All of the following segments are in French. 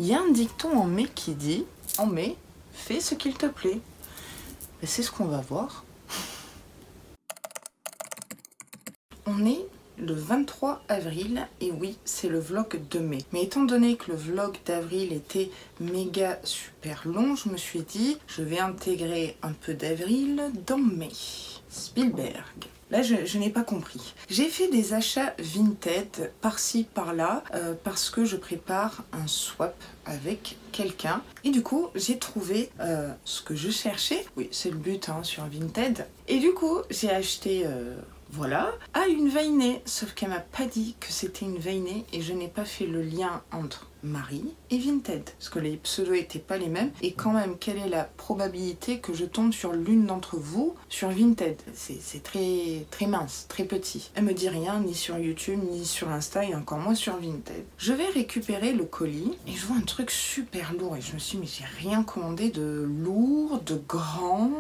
Il y a un dicton en mai qui dit « En mai, fais ce qu'il te plaît ». C'est ce qu'on va voir. On est le 23 avril et oui, c'est le vlog de mai. Mais étant donné que le vlog d'avril était méga super long, je me suis dit je vais intégrer un peu d'avril dans mai. Spielberg. Là, je n'ai pas compris. J'ai fait des achats Vinted par-ci, par-là, parce que je prépare un swap avec quelqu'un. Et du coup, j'ai trouvé ce que je cherchais. Oui, c'est le but hein, sur Vinted. Et du coup, j'ai acheté... voilà, à une Veinée, sauf qu'elle m'a pas dit que c'était une Veinée et je n'ai pas fait le lien entre Marie et Vinted, parce que les pseudos étaient pas les mêmes et quand même, quelle est la probabilité que je tombe sur l'une d'entre vous sur Vinted? C'est très mince, très petit. Elle me dit rien, ni sur YouTube, ni sur Insta et encore moins sur Vinted. Je vais récupérer le colis et je vois un truc super lourd et je me suis dit mais j'ai rien commandé de lourd, de grand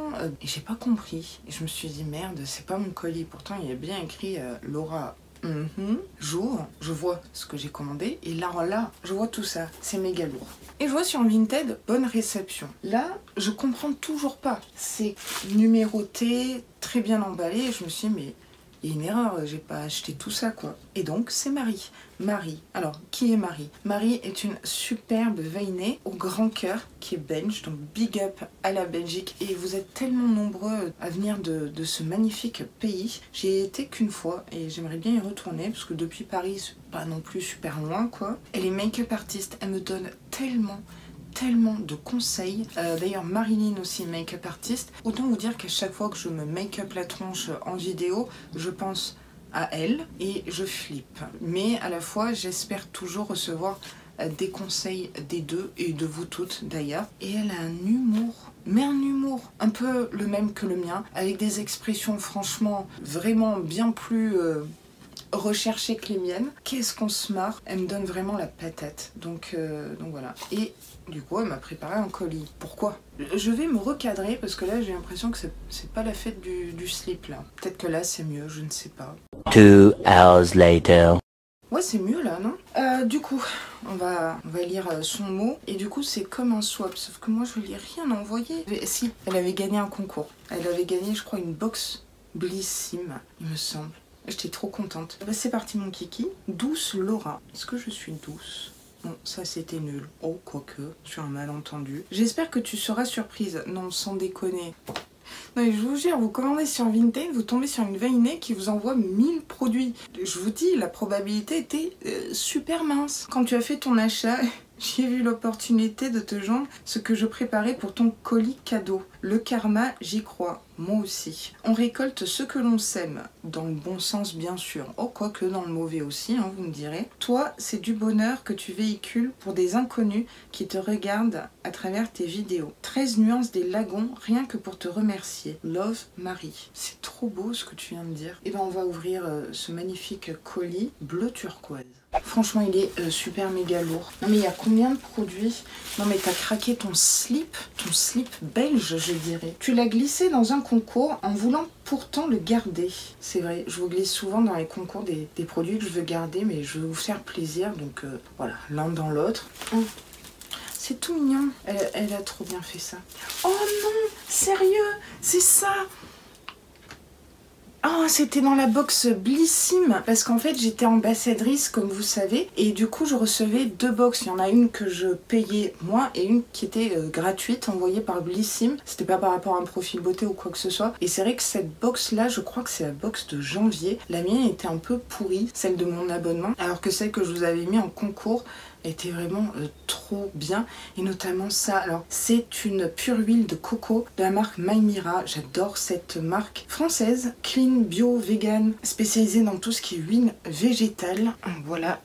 et j'ai pas compris. Et je me suis dit merde, c'est pas mon colis, pourtant il y a bien écrit Laura. J'ouvre, je vois ce que j'ai commandé et là, je vois tout ça, c'est méga lourd. Et je vois sur Vinted, bonne réception. Là, je comprends toujours pas. C'est numéroté, très bien emballé et je me suis dit, mais il y a une erreur, j'ai pas acheté tout ça quoi. Et donc c'est Marie. Marie. Alors, qui est Marie? Marie est une superbe Veinée au grand cœur qui est belge, donc big up à la Belgique. Et vous êtes tellement nombreux à venir de ce magnifique pays. J'y ai été qu'une fois et j'aimerais bien y retourner parce que depuis Paris, c'est pas non plus super loin quoi. Elle est make-up artiste, elle me donne tellement de conseils. D'ailleurs Marilyn aussi make-up artiste. Autant vous dire qu'à chaque fois que je me make-up la tronche en vidéo, je pense à elle et je flippe. Mais à la fois j'espère toujours recevoir des conseils des deux et de vous toutes d'ailleurs. Et elle a un humour, mais un humour un peu le même que le mien, avec des expressions franchement vraiment bien plus recherchées que les miennes. Qu'est-ce qu'on se marre, elle me donne vraiment la patate. Donc voilà. Et du coup, elle m'a préparé un colis. Pourquoi? Je vais me recadrer parce que là, j'ai l'impression que c'est pas la fête du slip là. Peut-être que là, c'est mieux, je ne sais pas. 2 hours later. Ouais, c'est mieux là, non? Du coup, on va lire son mot. Et du coup, c'est comme un swap. Sauf que moi, je lui ai rien envoyé. Si, elle avait gagné un concours. Elle avait gagné, je crois, une box Blissim, il me semble. J'étais trop contente. Bah, c'est parti, mon kiki. Douce Laura. Est-ce que je suis douce? Bon, ça c'était nul. Oh, quoique, sur un malentendu. J'espère que tu seras surprise. Non, sans déconner. Non mais je vous jure, vous commandez sur Vinted, vous tombez sur une Veinée qui vous envoie 1000 produits. Je vous dis, la probabilité était super mince. Quand tu as fait ton achat, j'ai vu l'opportunité de te joindre ce que je préparais pour ton colis cadeau. Le karma, j'y crois. Moi aussi. On récolte ce que l'on sème. Dans le bon sens, bien sûr. Oh, quoique dans le mauvais aussi, hein, vous me direz. Toi, c'est du bonheur que tu véhicules pour des inconnus qui te regardent à travers tes vidéos. 13 nuances des lagons, rien que pour te remercier. Love, Marie. C'est trop beau ce que tu viens de dire. Et ben, on va ouvrir ce magnifique colis bleu turquoise. Franchement, il est super méga lourd. Non mais il y a combien de produits? Non mais t'as craqué ton slip belge, je dirais. Tu l'as glissé dans un concours en voulant pourtant le garder. C'est vrai, je vous glisse souvent dans les concours des produits que je veux garder, mais je veux vous faire plaisir, donc voilà, l'un dans l'autre. C'est tout mignon. Elle a trop bien fait ça. Oh non, sérieux, c'est ça? Oh, c'était dans la box Blissim parce qu'en fait j'étais ambassadrice comme vous savez et du coup je recevais 2 box. Il y en a une que je payais moi et une qui était gratuite envoyée par Blissim. C'était pas par rapport à un profil beauté ou quoi que ce soit. Et c'est vrai que cette box là, je crois que c'est la box de janvier. La mienne était un peu pourrie, celle de mon abonnement, alors que celle que je vous avais mis en concours était vraiment trop bien, et notamment ça. Alors c'est une pure huile de coco de la marque Maymira. J'adore cette marque française, clean, bio, vegan, spécialisée dans tout ce qui est huile végétale. Voilà.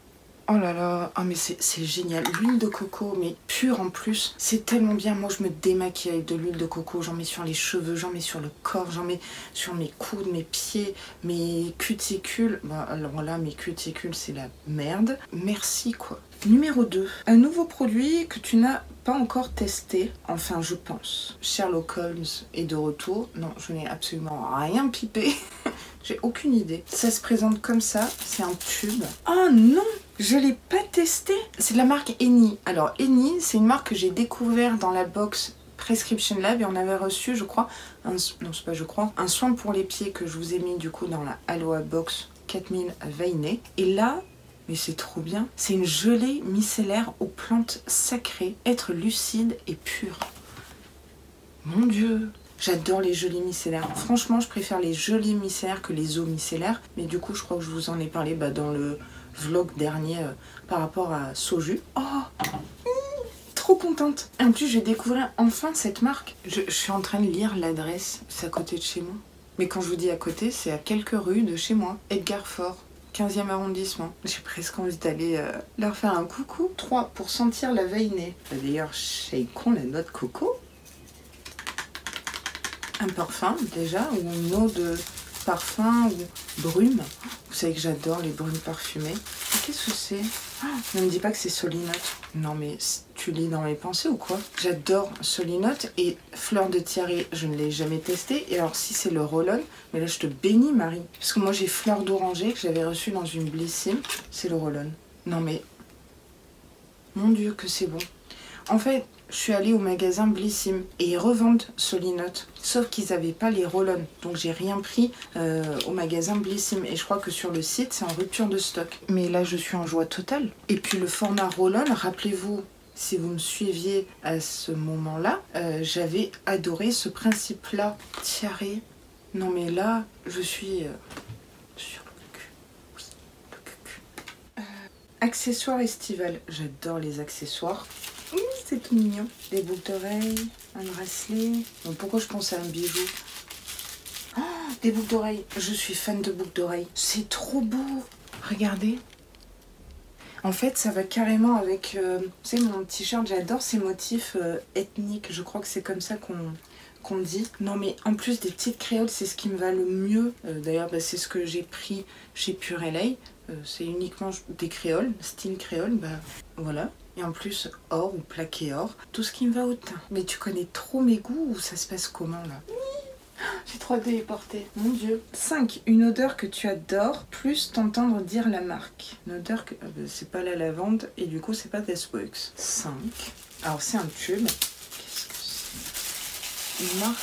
Oh là là, oh mais c'est génial, l'huile de coco mais pure en plus, c'est tellement bien. Moi je me démaquille avec de l'huile de coco, j'en mets sur les cheveux, j'en mets sur le corps, j'en mets sur mes coudes, mes pieds, mes cuticules. Bah alors là mes cuticules c'est la merde, merci quoi. Numéro 2, un nouveau produit que tu n'as pas encore testé, enfin je pense. Sherlock Holmes est de retour, non je n'ai absolument rien pipé. J'ai aucune idée. Ça se présente comme ça, c'est un tube. Oh non! Je l'ai pas testé. C'est de la marque Eni. Alors Eni, c'est une marque que j'ai découvert dans la box Prescription Lab et on avait reçu, je crois, un soin pour les pieds que je vous ai mis du coup dans la Aloha Box 4000 Veiné. Et là, mais c'est trop bien, c'est une gelée micellaire aux plantes sacrées, être lucide et pur. Mon Dieu, j'adore les gelées micellaires. Franchement, je préfère les gelées micellaires que les eaux micellaires. Mais du coup, je crois que je vous en ai parlé dans le vlog dernier par rapport à Soju. Oh, trop contente. En plus, j'ai découvert enfin cette marque. Je suis en train de lire l'adresse. C'est à côté de chez moi. Mais quand je vous dis à côté, c'est à quelques rues de chez moi. Edgar Faure, 15e arrondissement. J'ai presque envie d'aller leur faire un coucou. 3 pour sentir la Veiné. D'ailleurs, shakeons la noix de coco. Un parfum déjà, ou une eau de parfum ou brume. Vous savez que j'adore les brumes parfumées. Qu'est-ce que c'est? Ne me dis pas que c'est Solinote. Non mais tu lis dans mes pensées ou quoi? J'adore Solinote et fleur de tiare, je ne l'ai jamais testé. Et alors si c'est le roll-on, mais là je te bénis Marie. Parce que moi j'ai fleur d'oranger que j'avais reçue dans une Blissim. C'est le roll-on. Non mais, mon Dieu que c'est bon. En fait, je suis allée au magasin Blissim et ils revendent Solinote. Sauf qu'ils n'avaient pas les roll-on. Donc j'ai rien pris au magasin Blissim. Et je crois que sur le site, c'est en rupture de stock. Mais là, je suis en joie totale. Et puis le format roll-on, rappelez-vous, si vous me suiviez à ce moment-là, j'avais adoré ce principe-là. Tiare. Non mais là, je suis sur le cul. Oui, le cul. Accessoires estival. J'adore les accessoires. C'est tout mignon. Des boucles d'oreilles, un bracelet. Donc pourquoi je pense à un bijou? Oh, des boucles d'oreilles. Je suis fan de boucles d'oreilles. C'est trop beau. Regardez. En fait, ça va carrément avec... vous savez, mon t-shirt, j'adore ces motifs ethniques. Je crois que c'est comme ça qu'on dit. Non, mais en plus des petites créoles, c'est ce qui me va le mieux. D'ailleurs, c'est ce que j'ai pris chez Pure LA. C'est uniquement des créoles, style créole. Voilà. Et en plus, or ou plaqué or. Tout ce qui me va au teint. Mais tu connais trop mes goûts ou ça se passe comment là? J'ai trop téléporté. Mon Dieu. 5. Une odeur que tu adores, plus t'entendre dire la marque. Une odeur que... c'est pas la lavande et du coup, c'est pas Deathworks. 5. Alors, c'est un tube. Qu'est-ce que c'est? Une marque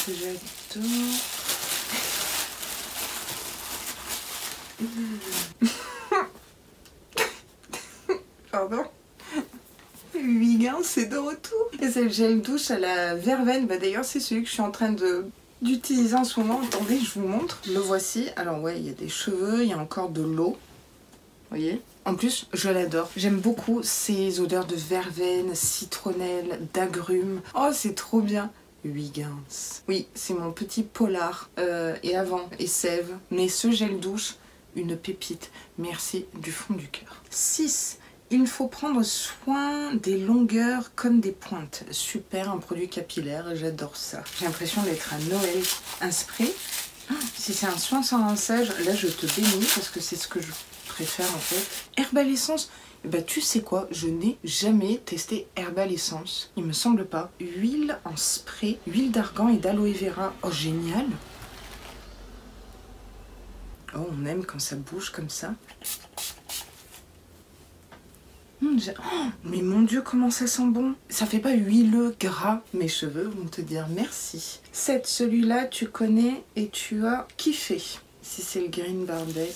que j'adore. Pardon. Wiggins, c'est de retour. Et c'est le gel douche à la verveine. D'ailleurs, c'est celui que je suis en train d'utiliser en ce moment. Attendez, je vous montre. Le voici. Alors ouais, il y a des cheveux, il y a encore de l'eau. Vous voyez? En plus, je l'adore. J'aime beaucoup ces odeurs de verveine, citronnelle, d'agrumes. Oh, c'est trop bien. Wiggins. Oui, c'est mon petit polar. Et avant, et sève. Mais ce gel douche, une pépite. Merci du fond du cœur. 6. Il faut prendre soin des longueurs comme des pointes. Super, un produit capillaire, j'adore ça. J'ai l'impression d'être à Noël. Un spray. Si c'est un soin sans rinçage, là je te bénis parce que c'est ce que je préfère en fait. Herbal Essence. Tu sais quoi, je n'ai jamais testé Herbal Essence. Il me semble pas. Huile en spray, huile d'argan et d'aloe vera. Oh génial. Oh, on aime quand ça bouge comme ça. Oh, mais mon Dieu, comment ça sent bon. Ça fait pas huileux, gras. Mes cheveux vont te dire merci. 7. Celui-là, tu connais et tu as kiffé. Si c'est le Green Barbès,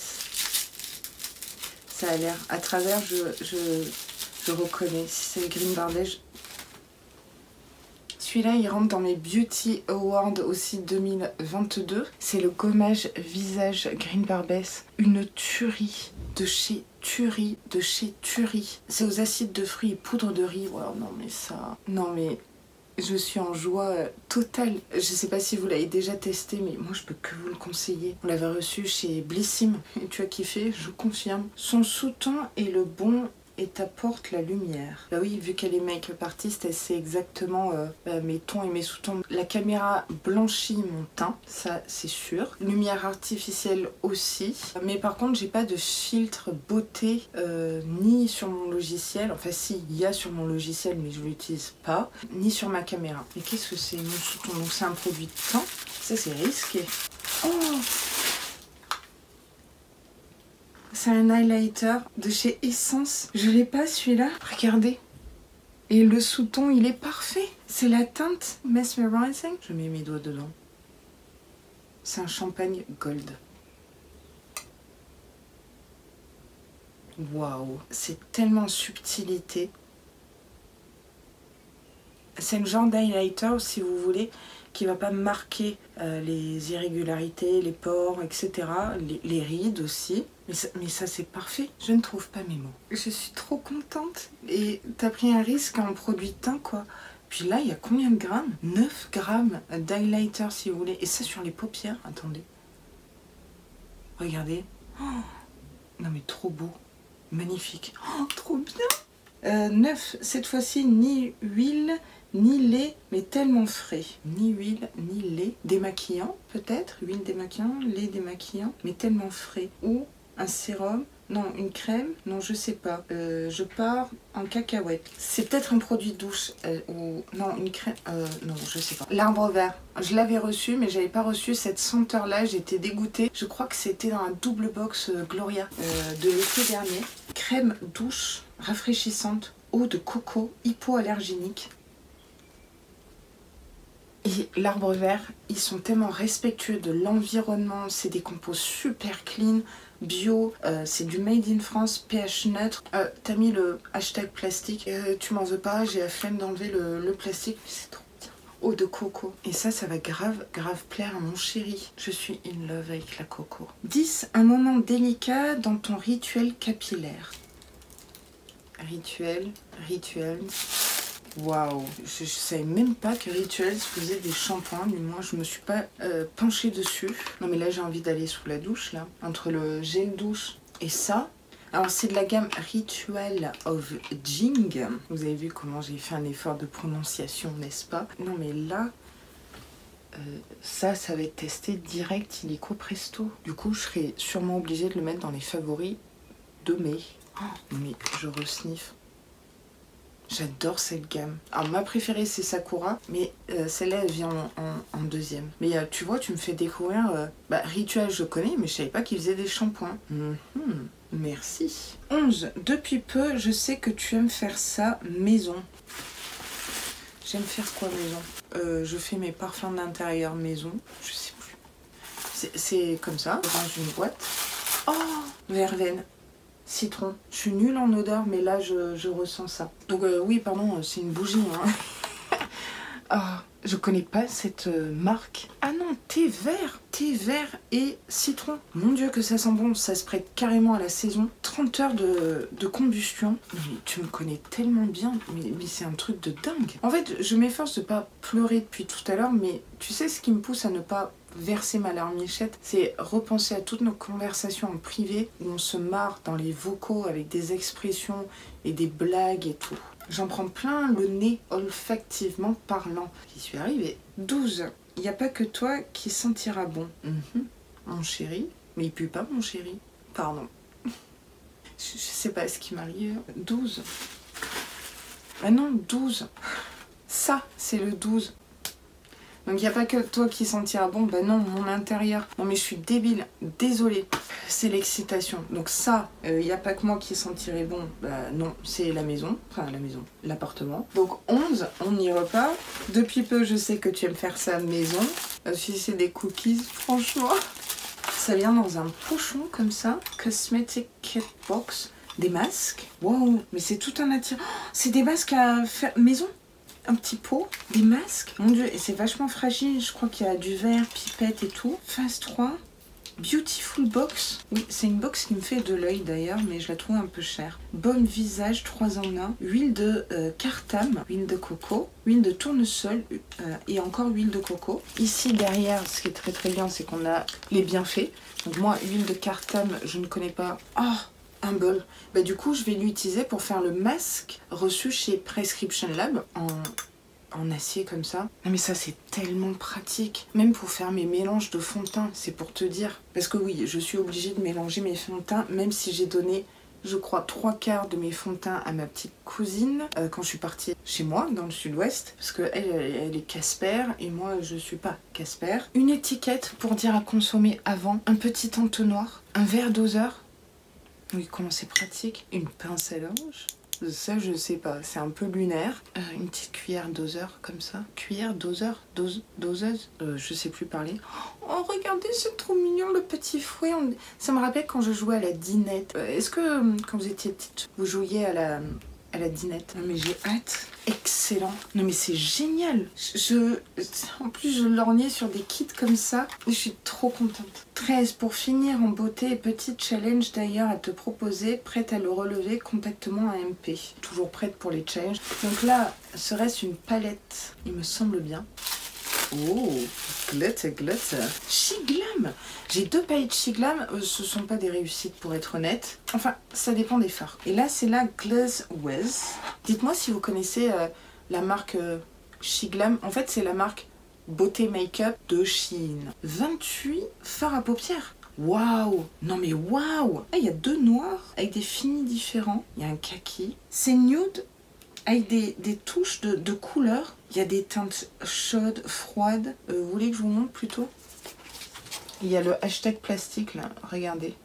ça a l'air... À travers, je reconnais. Si c'est le Green Barbès... Celui-là, il rentre dans mes Beauty Awards aussi 2022. C'est le gommage visage Green Barbès. Une tuerie de chez Turi, C'est aux acides de fruits et poudre de riz. Wow, non mais ça... Non mais... Je suis en joie totale. Je sais pas si vous l'avez déjà testé, mais moi je peux que vous le conseiller. On l'avait reçu chez Blissim et tu as kiffé, je confirme. Son sous-ton est le bon et t'apporte la lumière. Bah oui, vu qu'elle est make-up artiste, elle sait exactement mes tons et mes sous-tons. La caméra blanchit mon teint, ça c'est sûr. Lumière artificielle aussi. Mais par contre, j'ai pas de filtre beauté ni sur mon logiciel. Enfin si, il y a sur mon logiciel, mais je l'utilise pas. Ni sur ma caméra. Mais qu'est-ce que c'est mon sous-ton? Donc c'est un produit de teint. Ça c'est risqué. Oh! C'est un highlighter de chez Essence. Je l'ai pas celui-là. Regardez. Et le sous-ton, il est parfait. C'est la teinte Mesmerizing. Je mets mes doigts dedans. C'est un champagne gold. Waouh. C'est tellement subtilité. C'est le genre d'highlighter, si vous voulez, qui va pas marquer les irrégularités, les pores, etc. Les rides aussi. Mais ça c'est parfait. Je ne trouve pas mes mots. Je suis trop contente. Et t'as pris un risque en produit de teint, quoi. Puis là, il y a combien de grammes? 9 grammes d'highlighter, si vous voulez. Et ça sur les paupières. Attendez. Regardez. Oh, non mais trop beau. Magnifique. Oh, trop bien. 9, cette fois-ci, ni huile, ni lait, mais tellement frais. Ni huile, ni lait. Démaquillant, peut-être. Huile démaquillant, lait démaquillant, mais tellement frais. Ou un sérum. Non, une crème. Non, je sais pas. Je pars en cacahuète. C'est peut-être un produit de douche. Ou... Non, une crème. Non, je sais pas. L'arbre vert. Je l'avais reçu, mais j'avais pas reçu cette senteur-là. J'étais dégoûtée. Je crois que c'était dans un double box Gloria de l'été dernier. Crème douche rafraîchissante. Eau de coco hypoallergénique. Et l'arbre vert, ils sont tellement respectueux de l'environnement. C'est des compos super clean. Bio, c'est du made in France, pH neutre. T'as mis le hashtag plastique. Tu m'en veux pas, j'ai la flemme d'enlever le plastique. C'est trop bien. Eau de coco. Et ça va grave plaire à mon chéri. Je suis in love avec la coco. 10. Un moment délicat dans ton rituel capillaire. Rituel. Waouh, je savais même pas que Rituals faisait des shampoings, mais moi je me suis pas penchée dessus. Non mais là j'ai envie d'aller sous la douche là, entre le gel douche et ça. Alors c'est de la gamme Ritual of Jing. Vous avez vu comment j'ai fait un effort de prononciation, n'est-ce pas? Non mais là, ça va être testé direct illico presto. Du coup je serai sûrement obligée de le mettre dans les favoris de mai. Oh, mais je resniffe. J'adore cette gamme. Alors ma préférée c'est Sakura, mais celle-là elle vient en deuxième. Mais tu vois, tu me fais découvrir... Ritual je connais, mais je savais pas qu'ils faisaient des shampoings. Merci. 11. Depuis peu, je sais que tu aimes faire ça maison. J'aime faire quoi maison? Je fais mes parfums d'intérieur maison. Je sais plus. C'est comme ça, dans une boîte. Oh, verveine. Citron. Je suis nulle en odeur, mais là, je ressens ça. Donc oui, pardon, c'est une bougie. Hein. Ah, je connais pas cette marque. Ah non, thé vert et citron. Mon Dieu, que ça sent bon. Ça se prête carrément à la saison. 30 heures de combustion. Mais tu me connais tellement bien. Mais c'est un truc de dingue. En fait, je m'efforce de pas pleurer depuis tout à l'heure, mais tu sais ce qui me pousse à ne pas verser ma larmichette, c'est repenser à toutes nos conversations en privé où on se marre dans les vocaux avec des expressions et des blagues et tout. J'en prends plein le nez olfactivement parlant. J'y suis arrivée. 12. Il n'y a pas que toi qui sentira bon. Mon chéri. Mais il pue pas mon chéri. Pardon. Je sais pas ce qui m'arrive. 12. Ah non, 12. Ça, c'est le 12. Donc il n'y a pas que toi qui sentira bon, bah non, mon intérieur. Non mais je suis débile, désolée. C'est l'excitation. Donc ça, il n'y a pas que moi qui sentirait bon, bah non, c'est la maison. Enfin la maison, l'appartement. Donc 11, on y repart. Depuis peu, je sais que tu aimes faire ça maison. Si c'est des cookies, franchement. Ça vient dans un pochon comme ça. Cosmetic Kit Box. Des masques. Wow, mais c'est tout un attirant. Oh, c'est des masques à faire maison. Un petit pot, des masques. Mon Dieu, et c'est vachement fragile. Je crois qu'il y a du verre, pipette et tout. Phase 3. Beautiful Box. Oui, c'est une box qui me fait de l'œil d'ailleurs, mais je la trouve un peu chère. Baume visage 3 en 1. Huile de cartame, huile de coco, huile de tournesol et encore huile de coco. Ici derrière, ce qui est très très bien, c'est qu'on a les bienfaits. Donc moi, huile de cartame, je ne connais pas. Oh, un bol. Bah, du coup, je vais l'utiliser pour faire le masque reçu chez Prescription Lab en acier comme ça. Non mais ça c'est tellement pratique. Même pour faire mes mélanges de fond de teint, c'est pour te dire. Parce que oui, je suis obligée de mélanger mes fonds de teint, même si j'ai donné, je crois, 3/4 de mes fonds de teint à ma petite cousine quand je suis partie chez moi, dans le sud-ouest. Parce qu'elle elle est Casper et moi je suis pas Casper. Une étiquette pour dire à consommer avant, un petit entonnoir, un verre doseur. Oui, comment c'est pratique. Une pince à linge. Ça, je sais pas, c'est un peu lunaire. Une petite cuillère doseur, comme ça. Cuillère doseur, doseuse, je sais plus parler. Oh, regardez, c'est trop mignon, le petit fouet. Ça me rappelle quand je jouais à la dinette. Est-ce que, quand vous étiez petite, vous jouiez à la dinette? Non, mais j'ai hâte. Excellent. Non, mais c'est génial. En plus, je lorgnais sur des kits comme ça. Je suis trop contente. 13 pour finir en beauté et petite challenge d'ailleurs à te proposer. Prête à le relever, contacte-moi à MP. Toujours prête pour les challenges. Donc là, serait-ce une palette? Il me semble bien. Oh, glitter. Shiglam. J'ai 2 palettes Shiglam. Ce sont pas des réussites pour être honnête. Enfin, ça dépend des fards. Et là, c'est la Glaze Wiz. Dites-moi si vous connaissez la marque Shiglam. En fait, c'est la marque Beauté Make-up de Shein. 28 fards à paupières. Waouh! Non mais waouh! Il y a 2 noirs avec des finis différents. Il y a un kaki. C'est nude avec des touches de couleurs. Il y a des teintes chaudes, froides. Vous voulez que je vous montre plutôt? Il y a le hashtag plastique là, regardez.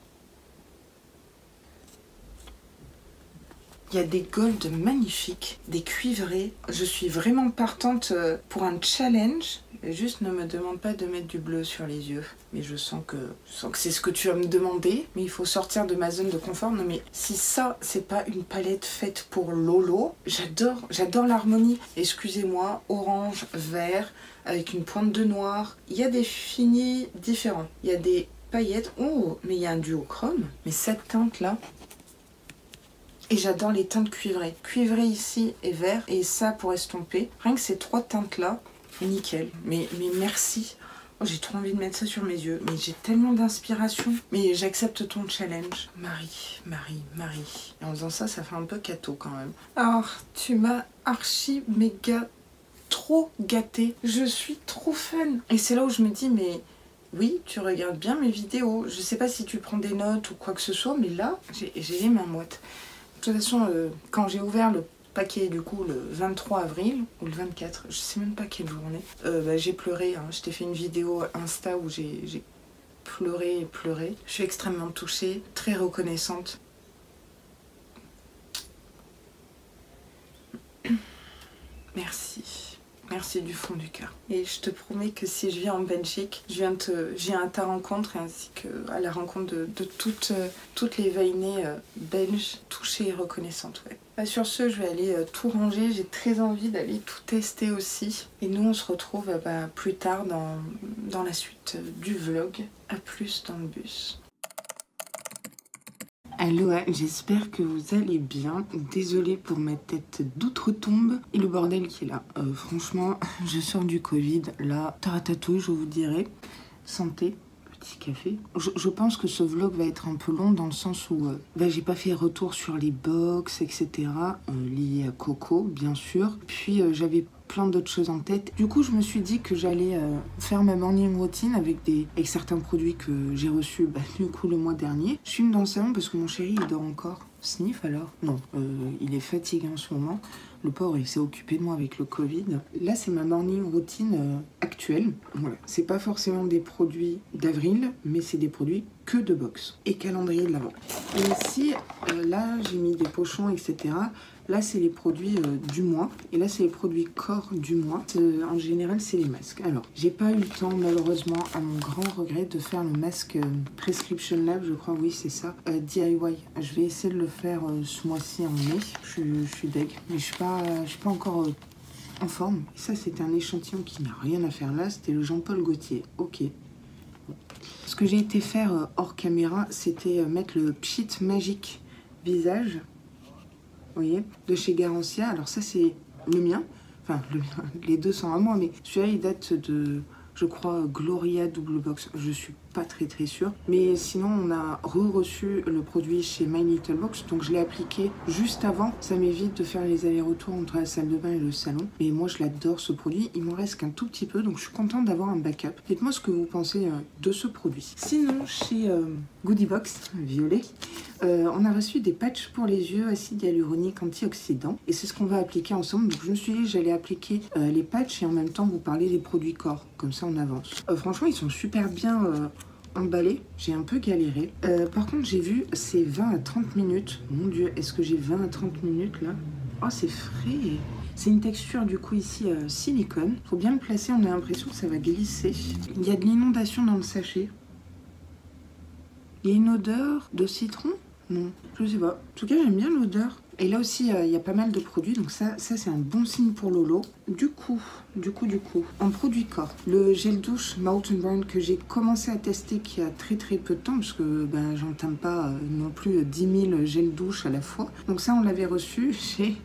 Il y a des golds magnifiques, des cuivrés. Je suis vraiment partante pour un challenge. Juste ne me demande pas de mettre du bleu sur les yeux. Mais je sens que c'est ce que tu vas me demander. Mais il faut sortir de ma zone de confort. Non mais si ça, c'est pas une palette faite pour Lolo. J'adore l'harmonie. Excusez-moi, orange, vert, avec une pointe de noir. Il y a des finis différents. Il y a des paillettes. Oh, mais il y a un duochrome. Mais cette teinte là... Et j'adore les teintes cuivrées. Cuivré ici et vert. Et ça pour estomper. Rien que ces 3 teintes-là, nickel. Mais merci. Oh, j'ai trop envie de mettre ça sur mes yeux. Mais j'ai tellement d'inspiration. Mais j'accepte ton challenge. Marie. Et en faisant ça, ça fait un peu cateau quand même. Alors, tu m'as archi méga trop gâtée. Je suis trop fun. Et c'est là où je me dis, mais... Oui, tu regardes bien mes vidéos. Je sais pas si tu prends des notes ou quoi que ce soit. Mais là, j'ai les mains moites. De toute façon, quand j'ai ouvert le paquet du coup le 23 avril ou le 24, je sais même pas quelle journée, j'ai pleuré. Hein. Je t'ai fait une vidéo Insta où j'ai pleuré. Je suis extrêmement touchée, très reconnaissante. Merci du fond du cœur. Et je te promets que si je viens en Belgique, je viens à ta rencontre ainsi qu'à la rencontre de toutes les vainées belges touchées et reconnaissantes. Ouais. Sur ce, je vais aller tout ranger. J'ai très envie d'aller tout tester aussi. Et nous, on se retrouve plus tard dans la suite du vlog. À plus dans le bus. Aloha, j'espère que vous allez bien. Désolée pour ma tête d'outre-tombe et le bordel qui est là. Franchement, je sors du Covid. Là, taratatouille, je vous dirais. Santé, petit café. Je pense que ce vlog va être un peu long dans le sens où j'ai pas fait retour sur les box, etc. Liés à Coco, bien sûr. Puis j'avais plein d'autres choses en tête. Du coup, je me suis dit que j'allais faire ma morning routine avec certains produits que j'ai reçus du coup le mois dernier. Je suis dans le salon parce que mon chéri il dort encore. Sniff alors? Non, il est fatigué en ce moment. Le pauvre il s'est occupé de moi avec le Covid. Là c'est ma morning routine actuelle. Voilà, c'est pas forcément des produits d'avril, mais c'est des produits que de box et calendrier de l'avant. Et ici, là j'ai mis des pochons, etc. Là, c'est les produits du mois. Et là, c'est les produits corps du mois. En général, c'est les masques. Alors, j'ai pas eu le temps, malheureusement, à mon grand regret, de faire le masque Prescription Lab, je crois, oui, c'est ça, DIY. Je vais essayer de le faire ce mois-ci en mai. Je suis deg. Mais je suis pas encore en forme. Et ça, c'était un échantillon qui n'a rien à faire là. C'était le Jean-Paul Gaultier. Ok. Bon. Ce que j'ai été faire hors caméra, c'était mettre le Pchit Magique Visage. Vous voyez, de chez Garancia. Alors ça c'est le mien, enfin le mien, les deux sont à moi, mais celui-là il date de, je crois, Gloria Double Box, je suis pas très sûre. Mais sinon on a reçu le produit chez My Little Box, donc je l'ai appliqué juste avant. Ça m'évite de faire les allers-retours entre la salle de bain et le salon. Mais moi je l'adore ce produit, il m'en reste qu'un tout petit peu, donc je suis contente d'avoir un backup. Dites-moi ce que vous pensez de ce produit. Sinon chez Goodie Box, violet, on a reçu des patchs pour les yeux, acide hyaluronique antioxydant, et c'est ce qu'on va appliquer ensemble. Donc je me suis dit que j'allais appliquer les patchs et en même temps vous parler des produits corps, comme ça on avance. Franchement ils sont super bien emballé, j'ai un peu galéré. Par contre, j'ai vu c'est 20 à 30 minutes. Mon Dieu, est-ce que j'ai 20 à 30 minutes là? Oh, c'est frais. C'est une texture du coup ici silicone. Faut bien le placer, on a l'impression que ça va glisser. Il y a de l'inondation dans le sachet. Il y a une odeur de citron? Non, je sais pas. En tout cas, j'aime bien l'odeur. Et là aussi, il y a pas mal de produits, donc ça c'est un bon signe pour Lolo. Du coup, en produit corps, le gel douche Mouth & Brain que j'ai commencé à tester qui a très peu de temps, parce que ben, j'entame pas non plus 10 000 gel douche à la fois. Donc ça, on l'avait reçu chez